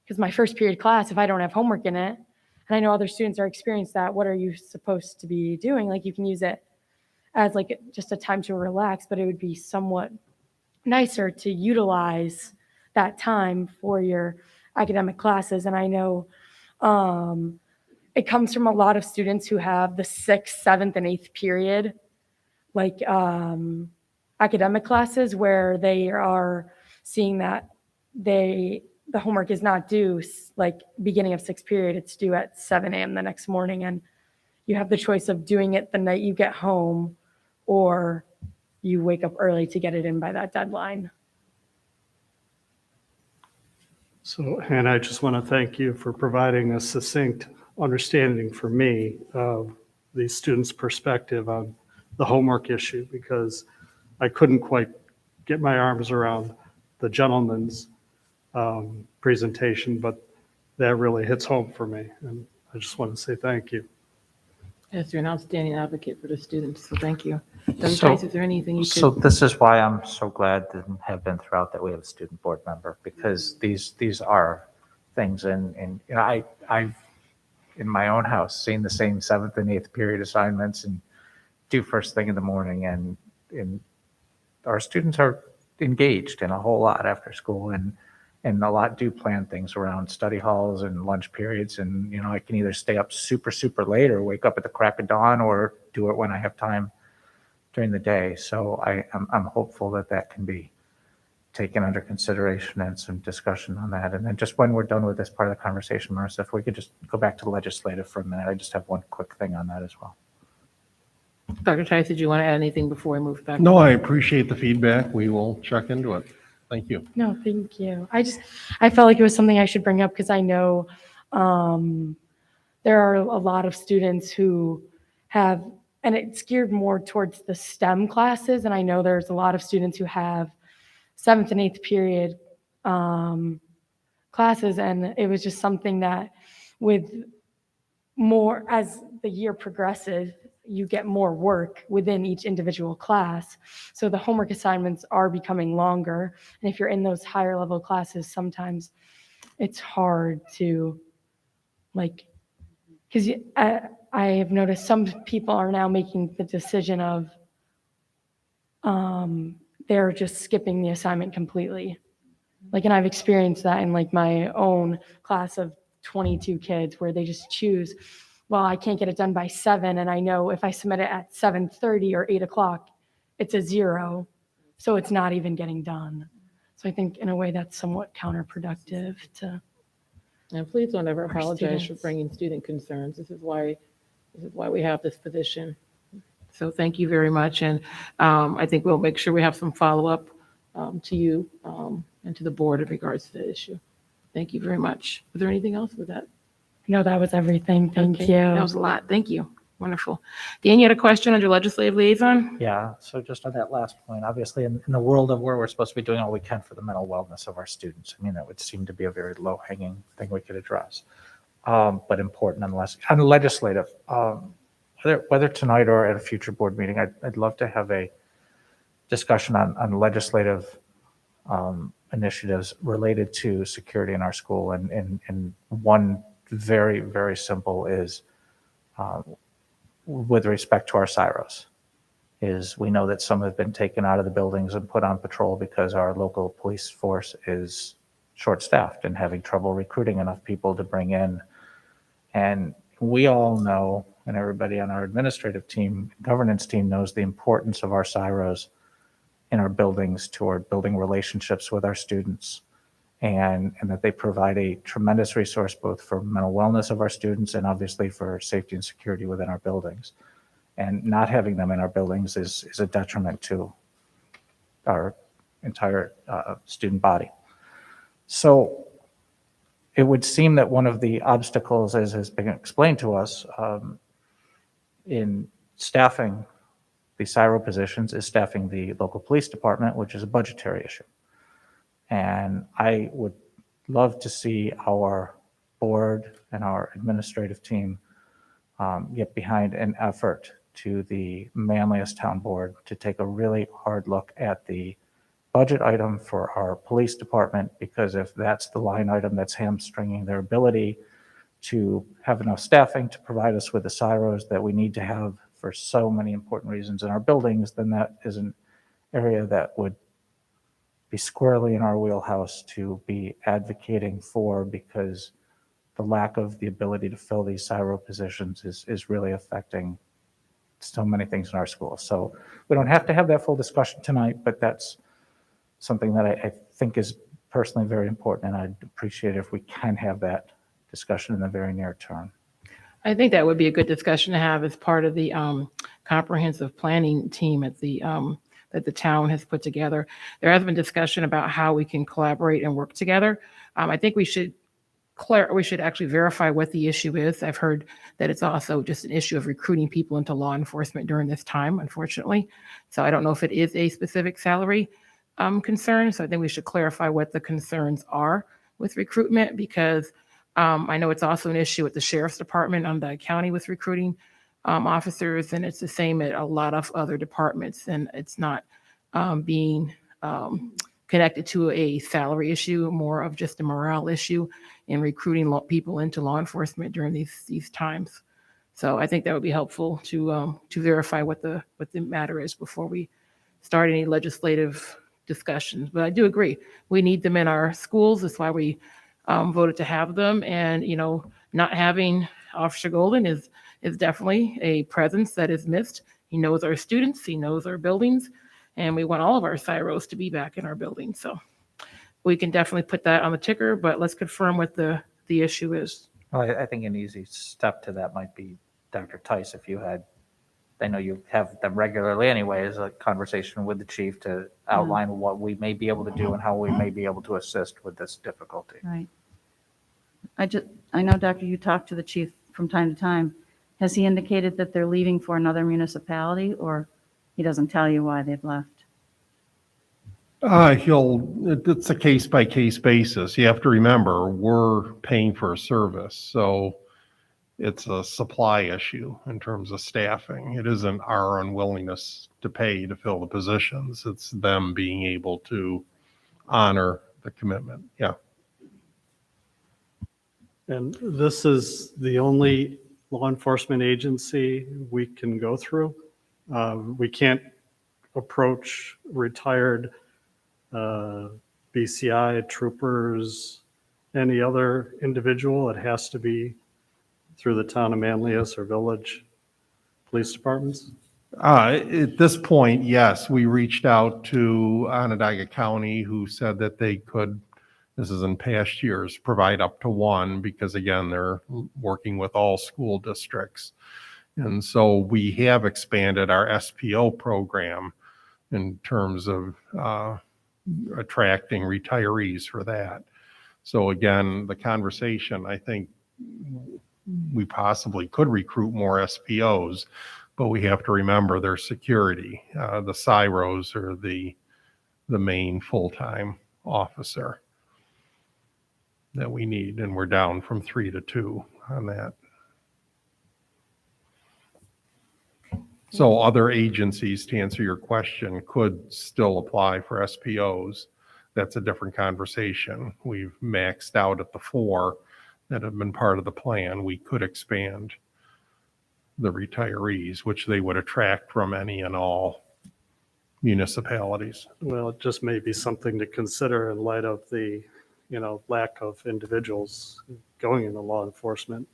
S22: because my first period class, if I don't have homework in it, and I know other students are experiencing that, what are you supposed to be doing? You can use it as just a time to relax, but it would be somewhat nicer to utilize that time for your academic classes. And I know it comes from a lot of students who have the 6th, 7th, and 8th period, academic classes, where they are seeing that the homework is not due like beginning of sixth period, it's due at 7 a.m. the next morning. And you have the choice of doing it the night you get home, or you wake up early to get it in by that deadline.
S4: So, and I just want to thank you for providing a succinct understanding for me of the students' perspective on the homework issue, because I couldn't quite get my arms around the gentleman's presentation, but that really hits home for me. And I just want to say thank you.
S1: Yes, you're an outstanding advocate for the students, so thank you. Dr.
S2: So-
S1: Tice, is there anything you could?
S2: So this is why I'm so glad and have been throughout that we have a student board member, because these are things, and you know, I've in my own house seen the same 7th and 8th period assignments and due first thing in the morning, and our students are engaged in a whole lot after school, and a lot do plan things around study halls and lunch periods. And, you know, I can either stay up super, super late or wake up at the crack of dawn, or do it when I have time during the day. So I'm hopeful that that can be taken under consideration and some discussion on that. And then just when we're done with this part of the conversation, Marissa, if we could just go back to legislative for a minute. I just have one quick thing on that as well.
S1: Dr. Tice, did you want to add anything before we move back?
S20: No, I appreciate the feedback. We will check into it. Thank you.
S22: No, thank you. I felt like it was something I should bring up because I know there are a lot of students who have, and it's geared more towards the STEM classes. And I know there's a lot of students who have 7th and 8th period classes. And it was just something that with more, as the year progresses, you get more work within each individual class. So the homework assignments are becoming longer. And if you're in those higher level classes, sometimes it's hard to because I have noticed some people are now making the decision of they're just skipping the assignment completely. And I've experienced that in my own class of 22 kids where they just choose, well, I can't get it done by 7, and I know if I submit it at 7:30 or 8 o'clock, it's a 0, so it's not even getting done. So I think in a way that's somewhat counterproductive to.
S1: And please don't ever
S22: our
S1: apologize for
S22: students.
S1: bringing student concerns. This is why we have this position. So thank you very much. And I think we'll make sure we have some follow-up to you and to the board in regards to the issue. Thank you very much. Was there anything else with that?
S22: No, that was everything. Thank
S1: Okay,
S22: you.
S1: That was a lot. Thank you. Wonderful. Dan, you had a question under legislative liaison?
S2: Yeah, so just on that last point, obviously in the world of where we're supposed to be doing all we can for the mental wellness of our students, I mean, that would seem to be a very low-hanging thing we could address, but important nonetheless. On legislative, whether tonight or at a future board meeting, I'd love to have a discussion on legislative initiatives related to security in our school. And one very, very simple is with respect to our SIROs, is we know that some have been taken out of the buildings and put on patrol because our local police force is short-staffed and having trouble recruiting enough people to bring in. And we all know, and everybody on our administrative team, governance team knows the importance of our SIROs in our buildings toward building relationships with our students, and that they provide a tremendous resource both for mental wellness of our students and obviously for safety and security within our buildings. And not having them in our buildings is a detriment to our entire student body. So it would seem that one of the obstacles, as has been explained to us, in staffing the SIRO positions is staffing the local police department, which is a budgetary issue. And I would love to see our board and our administrative team get behind an effort to the Manlius Town Board to take a really hard look at the budget item for our police department, because if that's the line item that's hamstringing their ability to have enough staffing to provide us with the SIROs that we need to have for so many important reasons in our buildings, then that is an area that would be squarely in our wheelhouse to be advocating for, because the lack of the ability to fill these SIRO positions is really affecting so many things in our schools. So we don't have to have that full discussion tonight, but that's something that I think is personally very important, and I'd appreciate it if we can have that discussion in the very near term.
S1: I think that would be a good discussion to have as part of the comprehensive planning team at the that the town has put together. There has been discussion about how we can collaborate and work together. I think we should actually verify what the issue is. I've heard that it's also just an issue of recruiting people into law enforcement during this time, unfortunately. So I don't know if it is a specific salary concern. So I think we should clarify what the concerns are with recruitment, because I know it's also an issue at the sheriff's department on the county with recruiting officers, and it's the same at a lot of other departments, and it's not being connected to a salary issue, more of just a morale issue in recruiting people into law enforcement during these times. So I think that would be helpful to verify what the matter is before we start any legislative discussions. But I do agree, we need them in our schools. That's why we voted to have them. And not having Officer Golden is definitely a presence that is missed. He knows our students, he knows our buildings, and we want all of our CSIROs to be back in our buildings. So we can definitely put that on the ticker, but let's confirm what the issue is.
S2: Well, I think an easy step to that might be, Dr. Tice, if you had, I know you have them regularly anyway, is a conversation with the chief to outline what we may be able to do and how we may be able to assist with this difficulty.
S19: Right. I know, Doctor, you talk to the chief from time to time. Has he indicated that they're leaving for another municipality, or he doesn't tell you why they've left?
S20: It's a case-by-case basis. You have to remember, we're paying for a service, so it's a supply issue in terms of staffing. It isn't our unwillingness to pay to fill the positions. It's them being able to honor the commitment. Yeah.
S4: And this is the only law enforcement agency we can go through. We can't approach retired BCI troopers, any other individual. It has to be through the town of Manlius or village police departments.
S20: At this point, yes, we reached out to Onondaga County, who said that they could, this is in past years, provide up to one, because again, they're working with all school districts. And so we have expanded our SPO program in terms of attracting retirees for that. So again, the conversation, I think we possibly could recruit more SPOs, but we have to remember their security. The CSIROs are the main full-time officer that we need, and we're down from 3 to 2 on that. So other agencies, to answer your question, could still apply for SPOs. That's a different conversation. We've maxed out at the 4 that have been part of the plan. We could expand the retirees, which they would attract from any and all municipalities.
S4: Well, it just may be something to consider in light of the, lack of individuals going into law enforcement.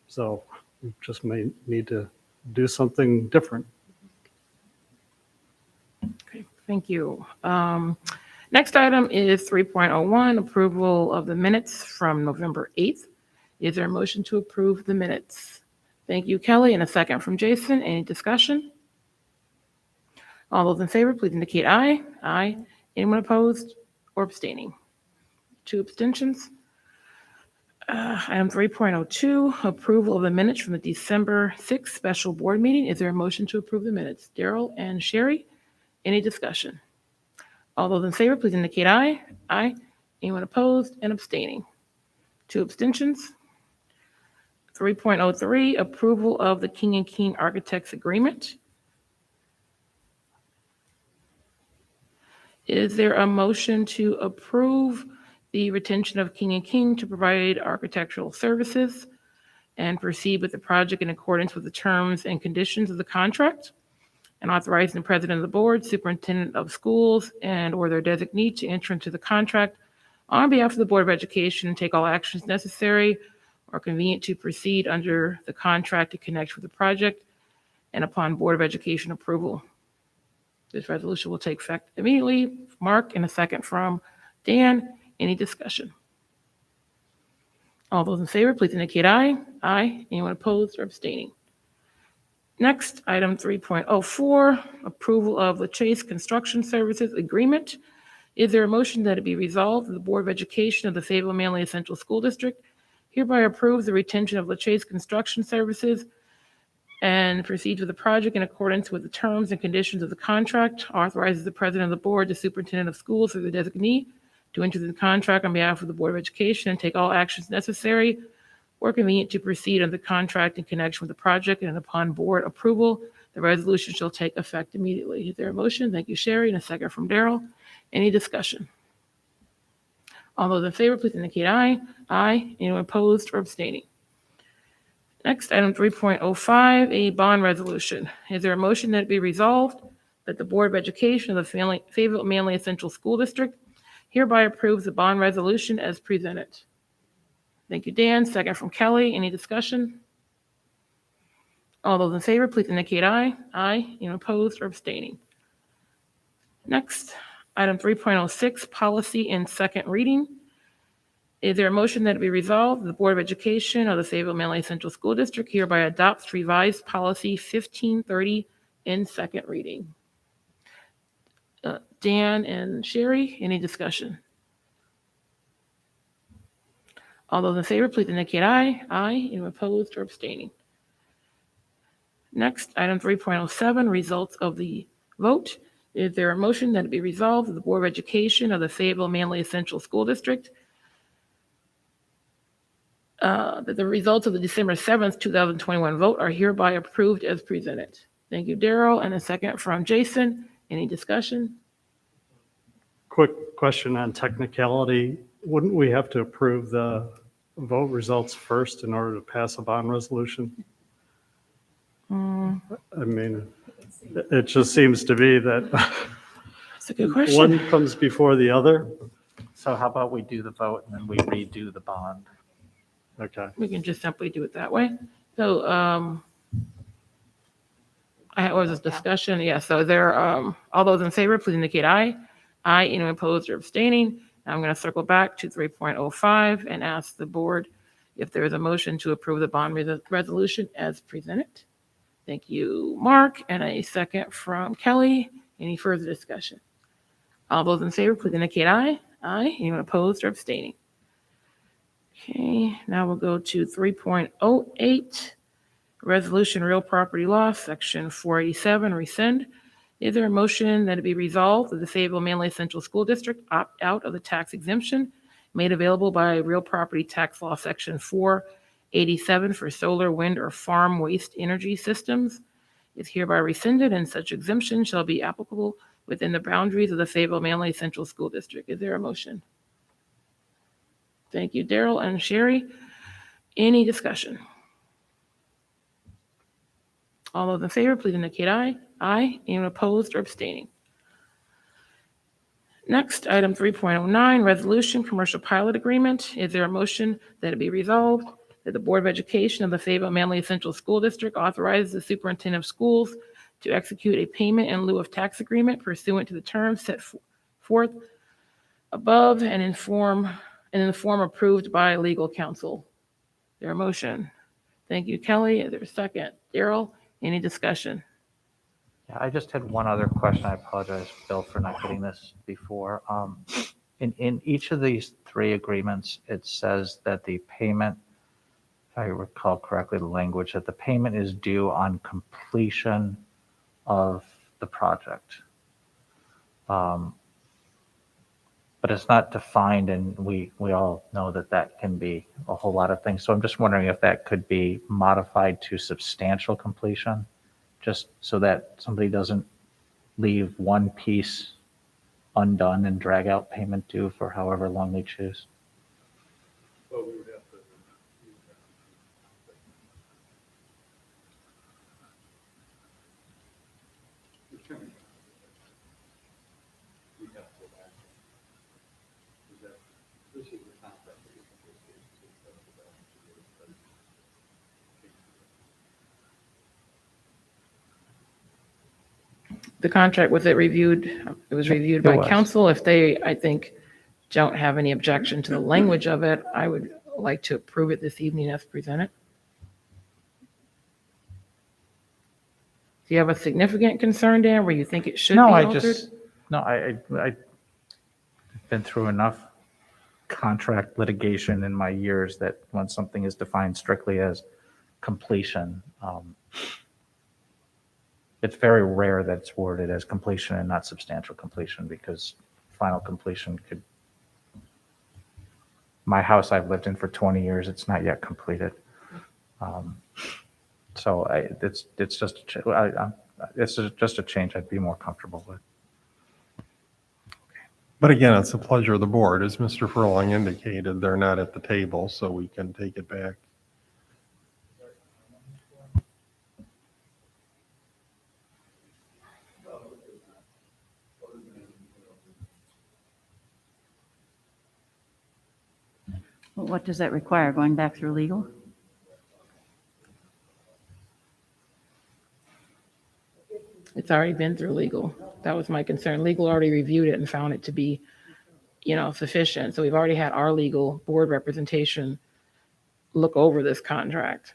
S4: So we just may need to do something different.
S1: Okay, thank you. Next item is 3.01, approval of the minutes from November 8th. Is there a motion to approve the minutes? Thank you, Kelly, and a second from Jason. Any discussion? All those in favor, please indicate aye. Aye. Anyone opposed or abstaining? 2 abstentions. Item 3.02, approval of the minutes from the December 6th special board meeting. Is there a motion to approve the minutes? Daryl and Sherry, any discussion? All those in favor, please indicate aye. Aye. Anyone opposed and abstaining? 2 abstentions. 3.03, approval of the King and King Architects Agreement. Is there a motion to approve the retention of King and King to provide architectural services and proceed with the project in accordance with the terms and conditions of the contract, and authorizing the president of the board, superintendent of schools, and/or their designee to enter into the contract on behalf of the Board of Education and take all actions necessary or convenient to proceed under the contract to connect with the project, and upon Board of Education approval. This resolution will take effect immediately. Mark, and a second from Dan, any discussion? All those in favor, please indicate aye. Aye. Anyone opposed or abstaining? Next, item 3.04, approval of the Chase Construction Services Agreement. Is there a motion that it be resolved that the Board of Education of the Fayetteville-Manlius Central School District hereby approves the retention of Chase Construction Services and proceeds with the project in accordance with the terms and conditions of the contract, authorizes the President of the Board, the Superintendent of Schools, or the designee to enter the contract on behalf of the Board of Education and take all actions necessary or convenient to proceed on the contract in connection with the project, and upon board approval, the resolution shall take effect immediately. Is there a motion? Thank you, Sherry, and a second from Daryl. Any discussion? All those in favor, please indicate aye. Aye. Anyone opposed or abstaining? Next, item 3.05, a bond resolution. Is there a motion that it be resolved that the Board of Education of the Fayetteville-Manlius Central School District hereby approves the bond resolution as presented? Thank you, Dan. Second from Kelly. Any discussion? All those in favor, please indicate aye. Aye. Anyone opposed or abstaining? Next, item 3.06, policy in second reading. Is there a motion that it be resolved that the Board of Education of the Fayetteville-Manlius Central School District hereby adopts revised policy 1530 in second reading? Dan and Sherry, any discussion? All those in favor, please indicate aye. Aye. Anyone opposed or abstaining? Next, item 3.07, results of the vote. Is there a motion that it be resolved that the Board of Education of the Fayetteville-Manlius Central School District that the results of the December 7th, 2021 vote are hereby approved as presented? Thank you, Daryl. And a second from Jason. Any discussion?
S4: Quick question on technicality. Wouldn't we have to approve the vote results first in order to pass a bond resolution? I mean, it just seems to be that
S1: That's a good question.
S4: one comes before the other.
S2: So how about we do the vote and then we redo the bond?
S4: Okay.
S1: We can just simply do it that way. So was this discussion? Yeah, so there, all those in favor, please indicate aye. Aye. Anyone opposed or abstaining? I'm going to circle back to 3.05 and ask the board if there is a motion to approve the bond resolution as presented. Thank you, Mark. And a second from Kelly. Any further discussion? All those in favor, please indicate aye. Aye. Anyone opposed or abstaining? Okay, now we'll go to 3.08, resolution real property loss, section 487, rescind. Is there a motion that it be resolved that the Fayetteville-Manlius Central School District opt out of the tax exemption made available by real property tax law, section 487 for solar, wind, or farm waste energy systems is hereby rescinded, and such exemption shall be applicable within the boundaries of the Fayetteville-Manlius Central School District. Is there a motion? Thank you, Daryl and Sherry. Any discussion? All those in favor, please indicate aye. Aye. Anyone opposed or abstaining? Next, item 3.09, resolution commercial pilot agreement. Is there a motion that it be resolved that the Board of Education of the Fayetteville-Manlius Central School District authorizes the Superintendent of Schools to execute a payment in lieu of tax agreement pursuant to the terms set forth above and in the form approved by legal counsel? Is there a motion? Thank you, Kelly. Is there a second? Daryl, any discussion?
S2: Yeah, I just had one other question. I apologize, Bill, for not getting this before. In each of these three agreements, it says that the payment, if I recall correctly, the language, that the payment is due on completion of the project. But it's not defined, and we all know that that can be a whole lot of things. So I'm just wondering if that could be modified to substantial completion, just so that somebody doesn't leave one piece undone and drag out payment due for however long they choose.
S4: Well, we would have to.
S1: The contract, was it reviewed? It was reviewed
S2: It
S1: by
S2: was.
S1: council. If they, I think, don't have any objection to the language of it, I would like to approve it this evening as presented. Do you have a significant concern, Dan, where you think it should be
S2: No,
S1: altered?
S2: I've been through enough contract litigation in my years that when something is defined strictly as completion, it's very rare that it's worded as completion and not substantial completion, because final completion could, my house I've lived in for 20 years, it's not yet completed. So it's just a change I'd be more comfortable with.
S20: But again, it's a pleasure of the board. As Mr. Furlong indicated, they're not at the table, so we can take it back.
S19: Well, what does that require, going back through legal?
S1: It's already been through legal. That was my concern. Legal already reviewed it and found it to be, sufficient. So we've already had our legal board representation look over this contract.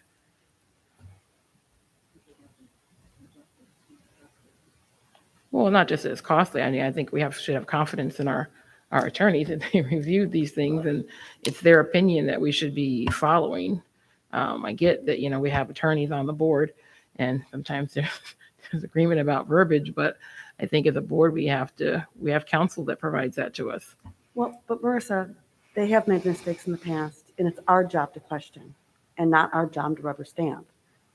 S1: Well, not just that it's costly. I mean, I think we should have confidence in our attorneys that they reviewed these things, and it's their opinion that we should be following. I get that, we have attorneys on the board, and sometimes there's agreement about verbiage, but I think as a board, we have counsel that provides that to us.
S3: Well, but Marissa, they have made mistakes in the past, and it's our job to question and not our job to rubber stamp.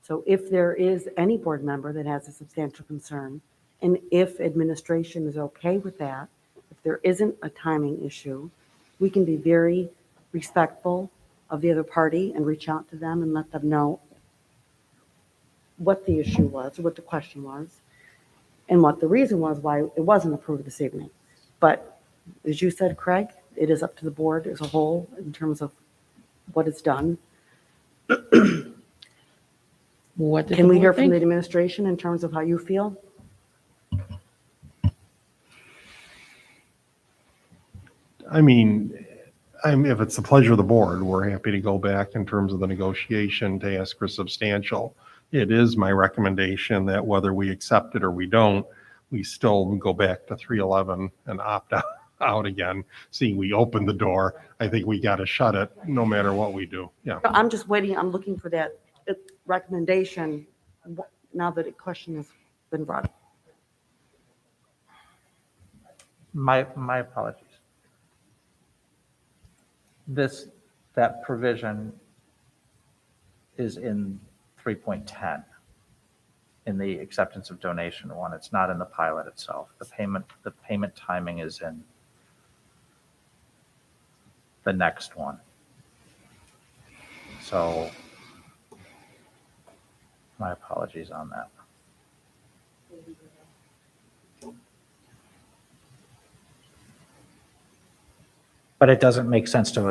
S3: So if there is any board member that has a substantial concern, and if administration is okay with that, if there isn't a timing issue, we can be very respectful of the other party and reach out to them and let them know what the issue was, or what the question was, and what the reason was why it wasn't approved this evening. But as you said, Craig, it is up to the board as a whole in terms of what is done.
S1: What does
S3: Can we
S1: the
S3: hear
S1: board
S3: from the
S1: think?
S3: administration in terms of how you feel?
S20: I mean, if it's the pleasure of the board, we're happy to go back in terms of the negotiation to ask for substantial. It is my recommendation that whether we accept it or we don't, we still go back to 311 and opt out again. Seeing we opened the door, I think we got to shut it no matter what we do. Yeah.
S3: No, I'm just waiting, I'm looking for that recommendation now that a question has been brought up.
S2: My apologies. That provision is in 3.10 in the acceptance of donation one. It's not in the pilot itself. The payment timing is in the next one. So my apologies on that. But it doesn't make sense to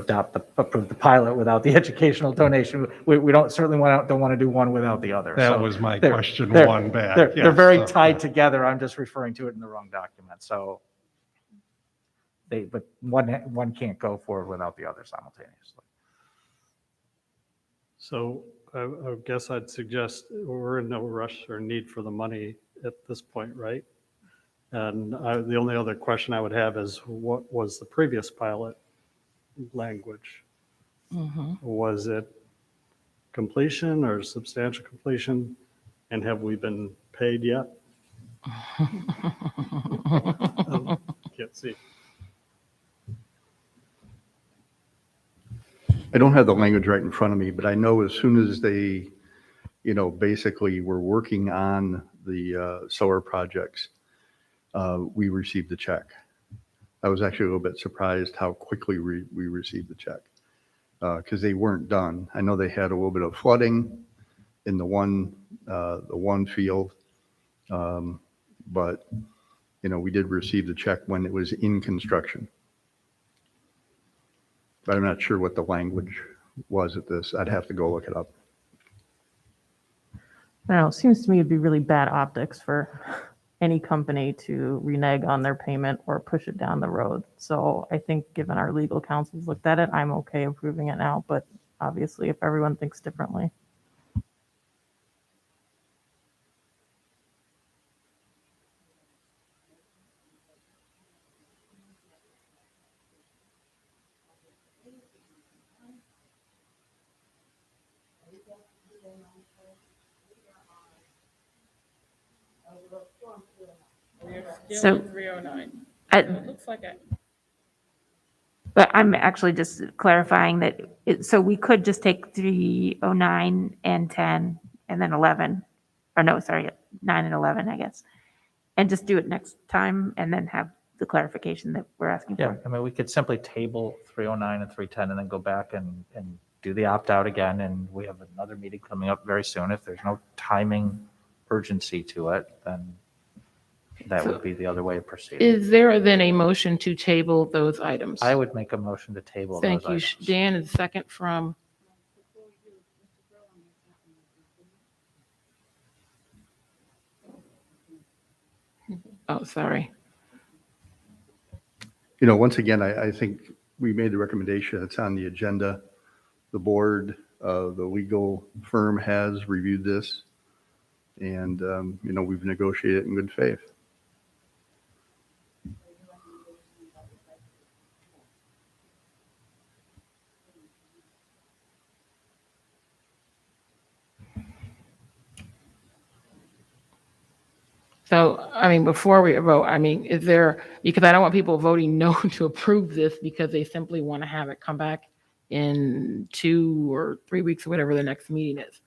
S2: approve the pilot without the educational donation. We certainly don't want to do one without the other.
S20: That
S2: So
S20: was my
S2: they're-
S20: question
S2: they're-
S20: one back.
S2: They're
S20: Yes,
S2: very
S20: so,
S2: tied
S20: yeah.
S2: together. I'm just referring to it in the wrong document. So but one can't go forward without the other simultaneously.
S4: So I guess I'd suggest we're in no rush or need for the money at this point, right? And the only other question I would have is, what was the previous pilot language? Was it completion or substantial completion? And have we been paid yet? Can't see.
S6: I don't have the language right in front of me, but I know as soon as they, basically were working on the solar projects, we received the check. I was actually a little bit surprised how quickly we received the check, because they weren't done. I know they had a little bit of flooding in the one field, but we did receive the check when it was in construction. But I'm not sure what the language was at this. I'd have to go look it up.
S17: I don't know, it seems to me it'd be really bad optics for any company to renege on their payment or push it down the road. So I think given our legal counsel's looked at it, I'm okay approving it now, but obviously if everyone thinks differently.
S18: So,
S1: 309.
S18: It
S1: looks like
S18: but I'm actually just clarifying that, so we could just take 309 and 10 and then 11, or no, sorry, 9 and 11, I guess, and just do it next time and then have the clarification that we're asking
S2: Yeah,
S18: for.
S2: I mean, we could simply table 309 and 310 and then go back and do the opt-out again. And we have another meeting coming up very soon. If there's no timing urgency to it, then that would be the other way of proceeding.
S1: Is there then a motion to table those items?
S2: I would make a motion to table those
S1: Thank you.
S2: items.
S1: Dan is second from. Oh, sorry.
S6: Once again, I think we made the recommendation. It's on the agenda. The board, the legal firm has reviewed this, and, we've negotiated in good faith.
S1: So, I mean, before we vote, I mean, is there, because I don't want people voting no to approve this because they simply want to have it come back in 2 or 3 weeks or whatever the next meeting is.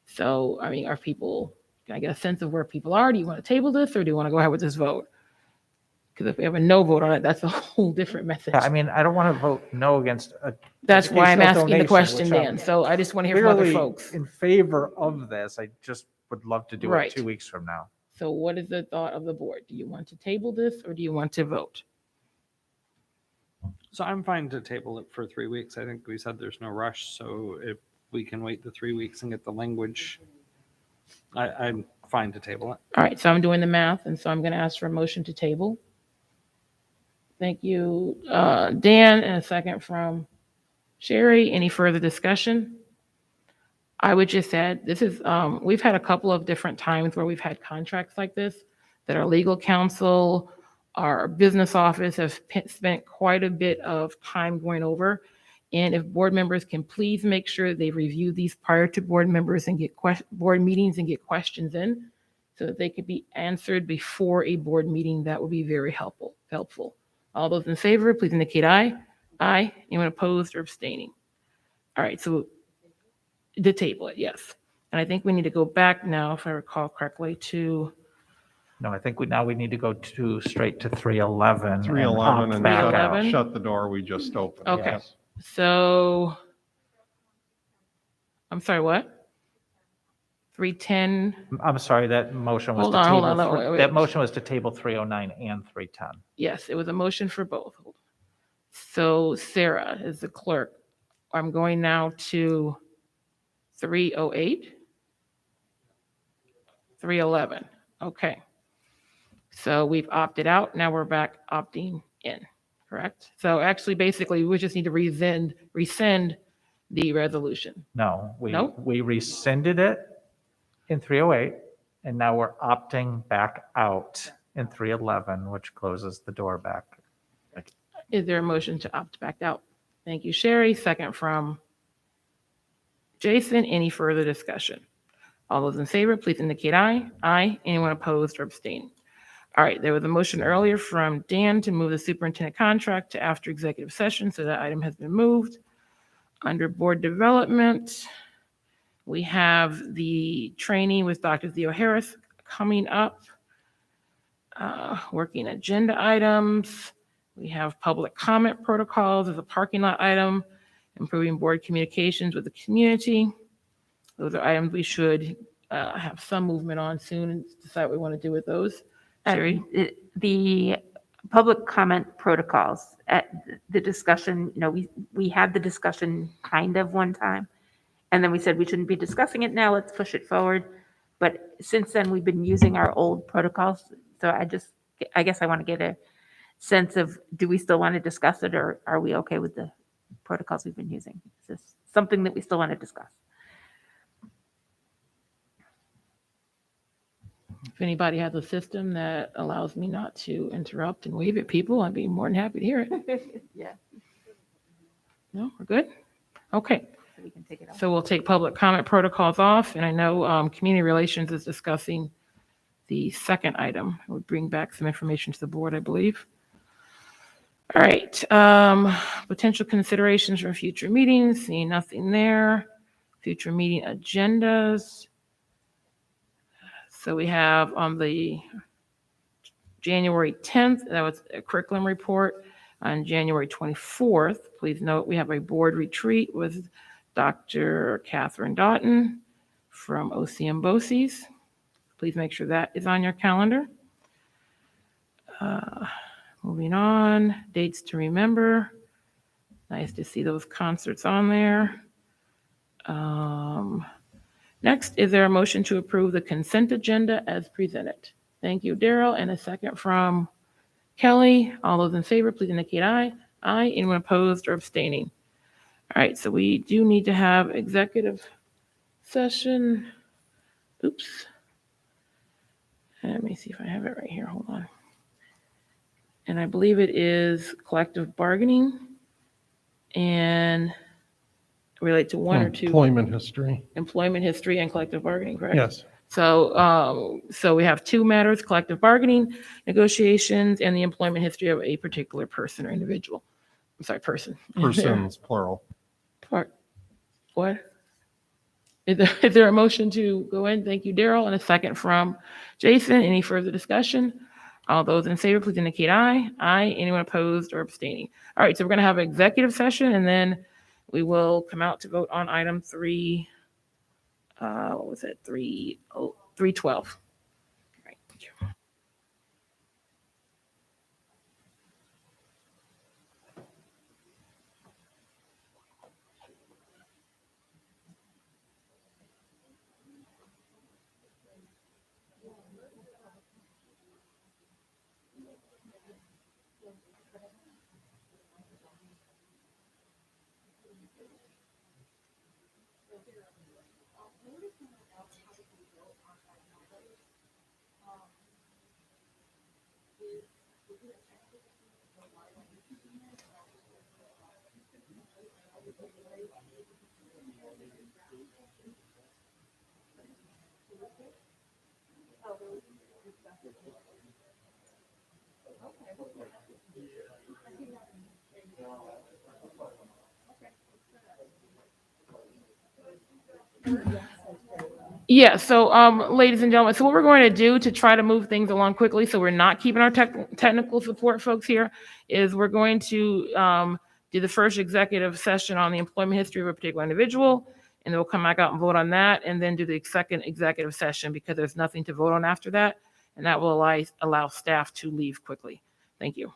S1: So, I mean, can I get a sense of where people are? Do you want to table this or do you want to go ahead with this vote? Because if we have a no vote on it, that's a whole different message.
S2: Yeah, I mean, I don't want to vote no against a.
S1: That's why I'm
S2: educational
S1: asking the
S2: donation,
S1: question,
S2: which I'm
S1: Dan. So I just want to hear from other
S2: clearly
S1: folks.
S2: in favor of this. I just would love to do
S1: Right.
S2: it 2 weeks from now.
S1: So what is the thought of the board? Do you want to table this or do you want to vote?
S21: So I'm fine to table it for 3 weeks. I think we said there's no rush, so if we can wait the 3 weeks and get the language, I'm fine to table it.
S1: All right, so I'm doing the math, and so I'm going to ask for a motion to table. Thank you, Dan, and a second from Sherry. Any further discussion? I would just add, this is, we've had a couple of different times where we've had contracts like this that our legal counsel, our business office have spent quite a bit of time going over. And if board members can please make sure they review these prior to board members and get board meetings and get questions in so that they could be answered before a board meeting, that would be very helpful. All those in favor, please indicate aye. Aye. Anyone opposed or abstaining? All right, so to table it, yes. And I think we need to go back now, if I recall correctly, to.
S2: No, I think we need to go straight to 311.
S20: 311 and
S2: back out.
S20: shut the door we just opened.
S1: Okay.
S20: Yes.
S1: So, I'm sorry, what? 310,
S2: I'm sorry, that motion was
S1: Hold
S2: to
S1: on,
S2: table.
S1: hold on, wait.
S2: That motion was to table 309 and 310.
S1: yes, it was a motion for both. So Sarah is the clerk. I'm going now to 308, 311. Okay. So we've opted out. Now we're back opting in, correct? So actually, basically, we just need to rescind the resolution.
S2: No,
S1: Nope.
S2: we rescinded it in 308, and now we're opting back out in 311, which closes the door back.
S1: Is there a motion to opt back out? Thank you, Sherry. Second from Jason. Any further discussion? All those in favor, please indicate aye. Aye. Anyone opposed or abstaining? All right, there was a motion earlier from Dan to move the superintendent contract to after executive session, so that item has been moved. Under board development, we have the training with Dr. Theo Harris coming up. Working agenda items. We have public comment protocols as a parking lot item, improving board communications with the community. Those are items we should have some movement on soon and decide what we want to do with those. Sherry?
S18: The public comment protocols at the discussion, we had the discussion kind of one time, and then we said we shouldn't be discussing it now, let's push it forward. But since then, we've been using our old protocols. So I guess I want to get a sense of, do we still want to discuss it, or are we okay with the protocols we've been using? Is this something that we still want to discuss?
S1: If anybody has a system that allows me not to interrupt and wave at people, I'd be more than happy to hear it.
S18: Yeah.
S1: No, we're good? Okay.
S18: So we can take it off.
S1: So we'll take public comment protocols off, and I know Community Relations is discussing the second item. It would bring back some information to the board, I believe. All right, potential considerations for future meetings, seeing nothing there. Future meeting agendas. So we have on the January 10th, that was a curriculum report. On January 24th, please note we have a board retreat with Dr. Catherine Doughton from OCM BOCES. Please make sure that is on your calendar. Moving on, dates to remember. Nice to see those concerts on there. Next, is there a motion to approve the consent agenda as presented? Thank you, Daryl, and a second from Kelly. All those in favor, please indicate aye. Aye. Anyone opposed or abstaining? All right, so we do need to have executive session. Oops. Let me see if I have it right here. Hold on. And I believe it is collective bargaining and relate to one or two.
S20: Employment history.
S1: Employment history and collective bargaining, correct?
S20: Yes.
S1: So, so we have two matters: collective bargaining, negotiations, and the employment history of a particular person or individual. I'm sorry, person.
S20: Persons, plural.
S1: Part. What? Is there a motion to go in? Thank you, Daryl, and a second from Jason. Any further discussion? All those in favor, please indicate aye. Aye. Anyone opposed or abstaining? All right, so we're going to have an executive session, and then we will come out to vote on item 3. What was it? 312. Right. Thank you. Yeah, so ladies and gentlemen, so what we're going to do to try to move things along quickly so we're not keeping our technical support folks here is we're going to do the first executive session on the employment history of a particular individual, and then we'll come back out and vote on that, and then do the second executive session because there's nothing to vote on after that, and that will allow staff to leave quickly. Thank you.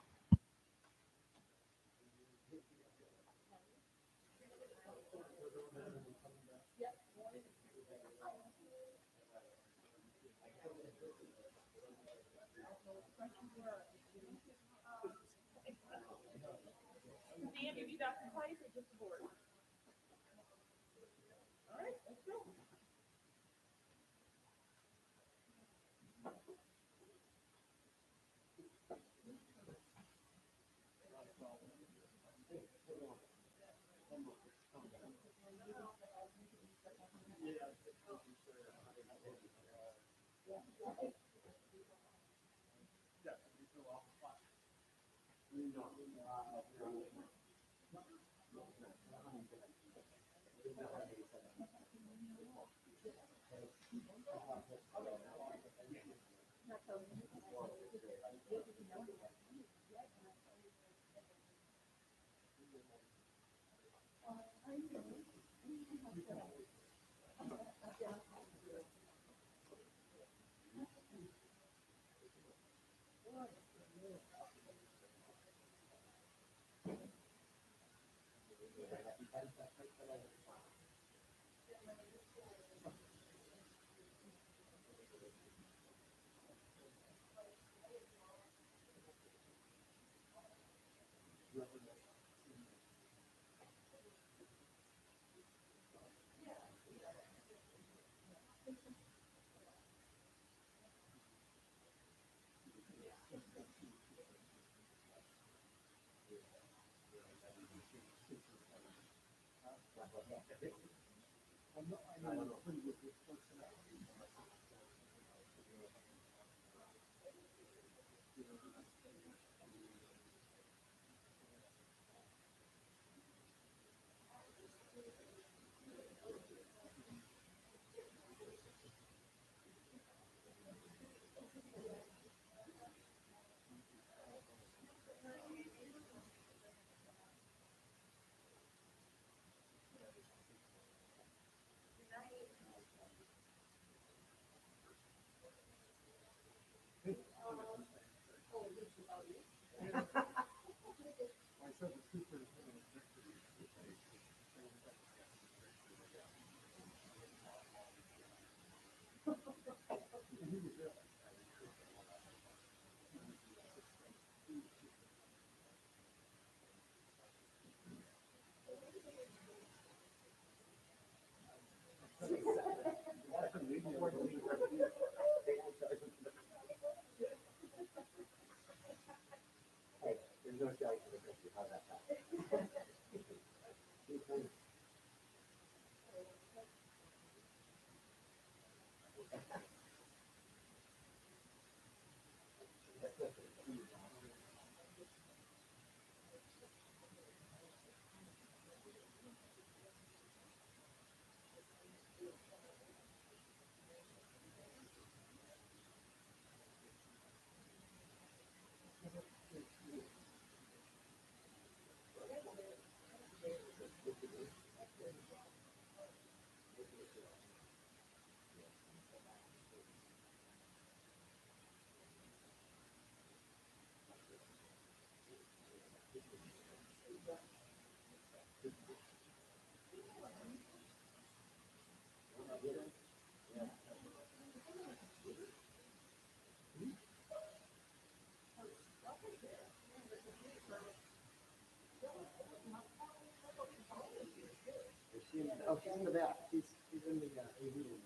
S7: Oh, she's in the back. She's in the AV room.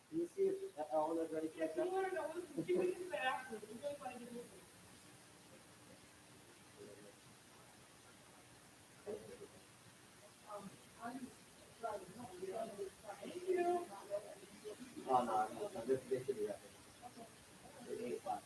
S7: Can you see if Ellen is ready to catch up? Oh, no, they should be ready. They're 8 o'clock.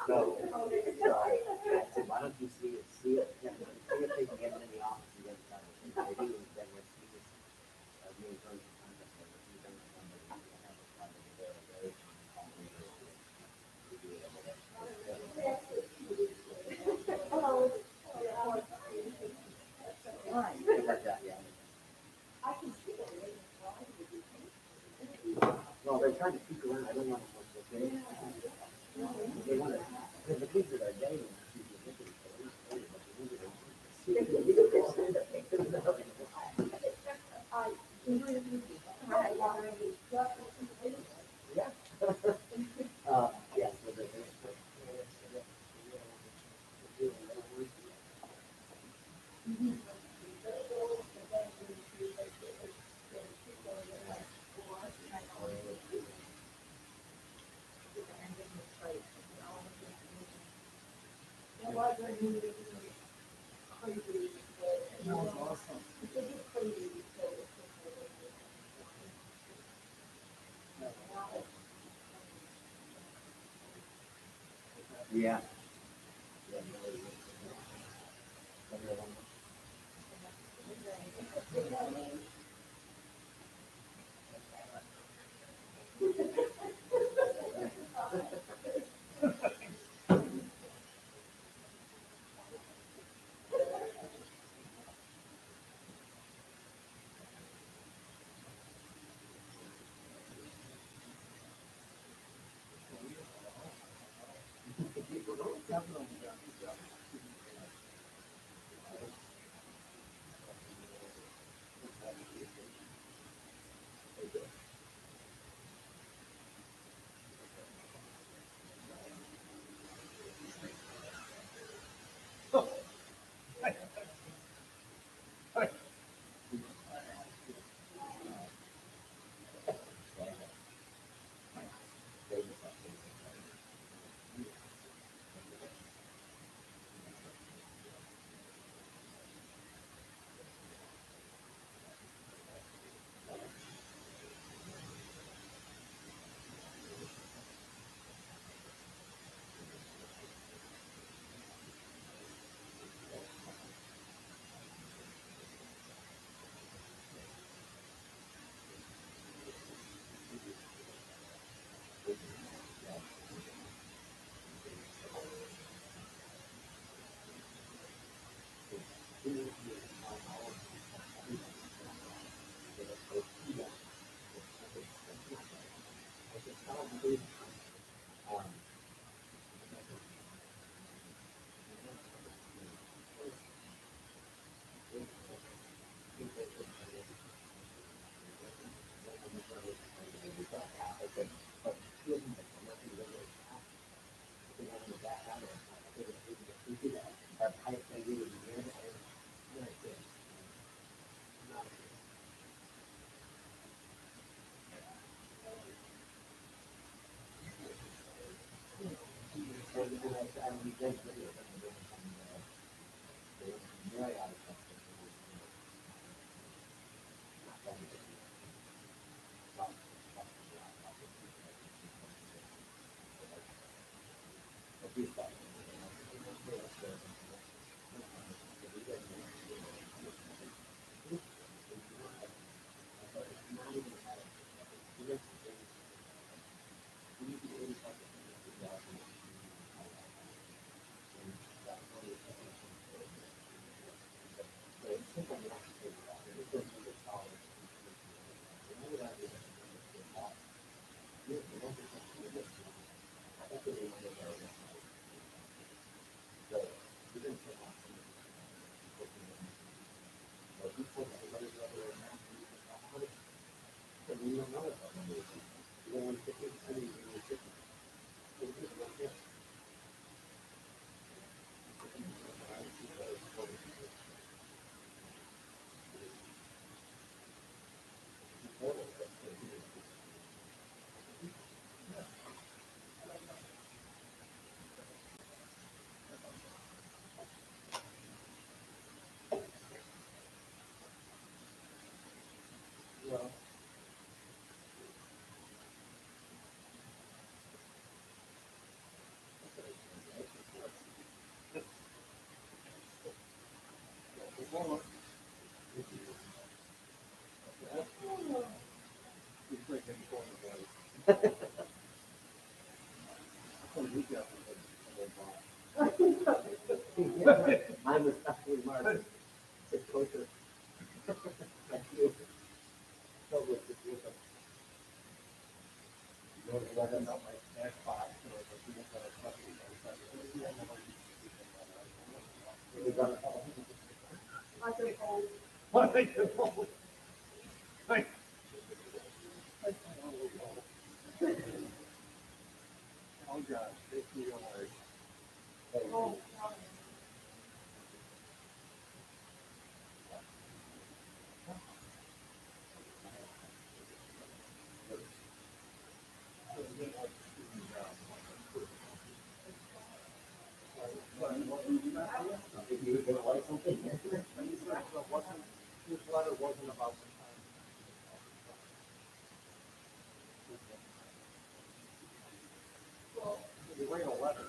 S7: No. Why don't you see it? See it? See if they can get it in the office and get it done. Maybe then let's see this. Me and Tony can contact them. If you don't have somebody, you can have a contact there. Hello. Like that, yeah. Well, they're trying to peek around. I don't want to. They want to. The kids that are dating. Yeah. Yeah. Mine was actually marked. It's closer. Thank you. So with the group of- You want to let them know my snack box, you know, but you don't have a puppy, we got it all. What they can hold. Right. Oh, God, thank you, Lord. Oh, If you were gonna write something. This letter wasn't about. Well, you write a letter.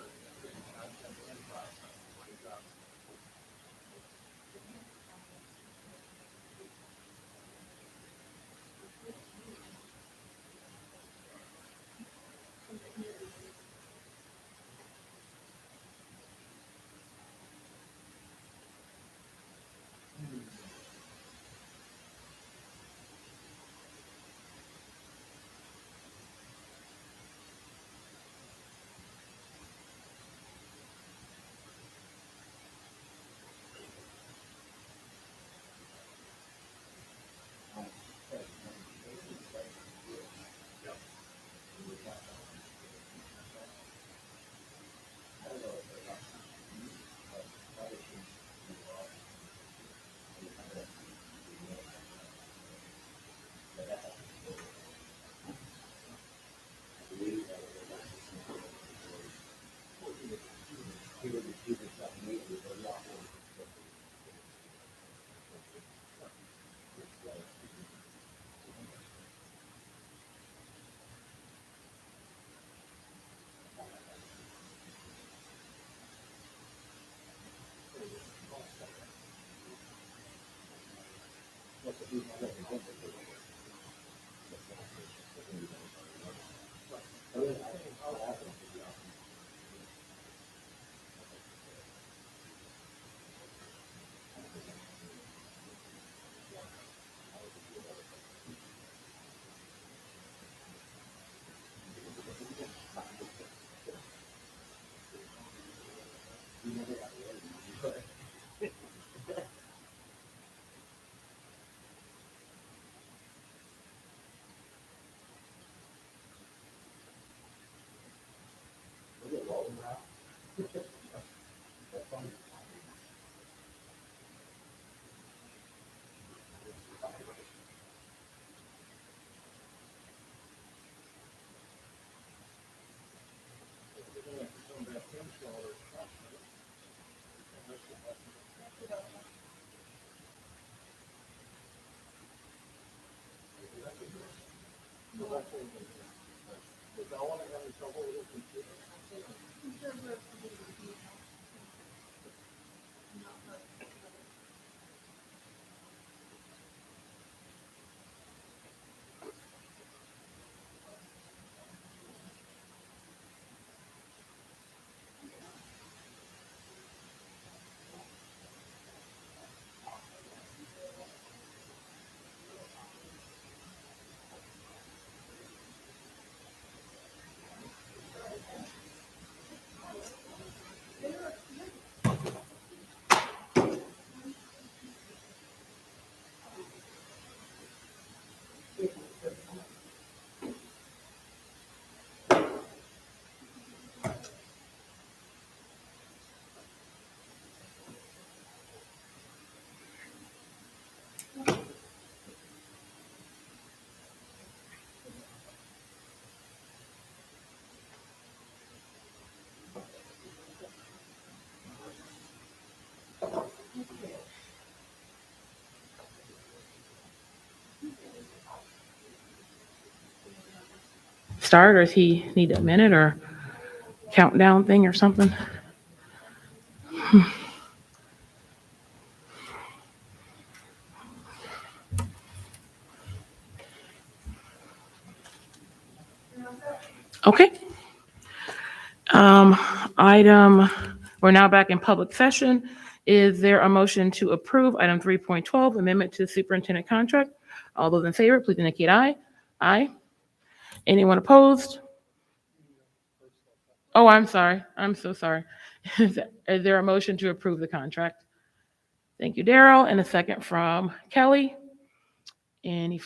S1: Start, or does he need a minute or countdown thing or something? Okay. We're now back in public session. Is there a motion to approve item 3.12, amendment to the superintendent contract? All those in favor, please indicate aye. Aye. Anyone opposed? Oh, I'm sorry. I'm so sorry. Is there a motion to approve the contract? Thank you, Daryl. And a second from Kelly. Any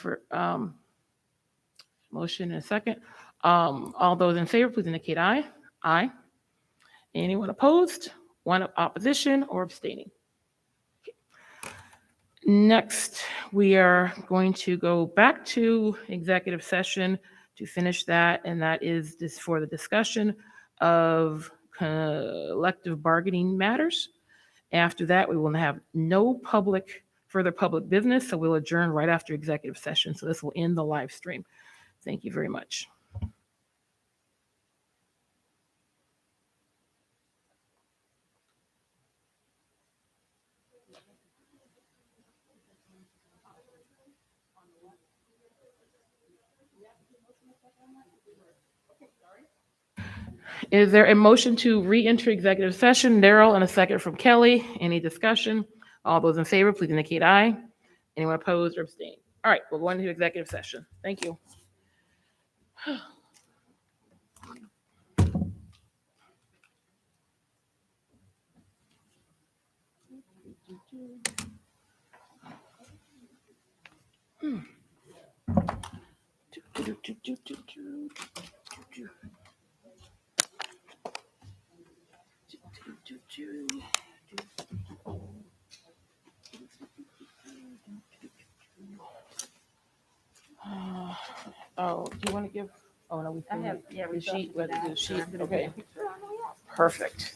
S1: motion and a second. All those in favor, please indicate aye. Aye. Anyone opposed? One opposition or abstaining? Next, we are going to go back to executive session to finish that, and that is just for the discussion of collective bargaining matters. After that, we will have no further public business, so we'll adjourn right after executive session. So this will end the live stream. Thank you very much. Is there a motion to re-enter executive session? Daryl, and a second from Kelly. Any discussion? All those in favor, please indicate aye. Anyone opposed or abstain? All right, we're going to executive session. Thank you. Oh, do you want to give? Oh no, we
S19: I have, yeah, we
S1: the
S19: still have
S1: sheet.
S19: to do that.
S1: The sheet.
S19: I'm gonna
S1: Okay.
S19: do-
S1: Perfect.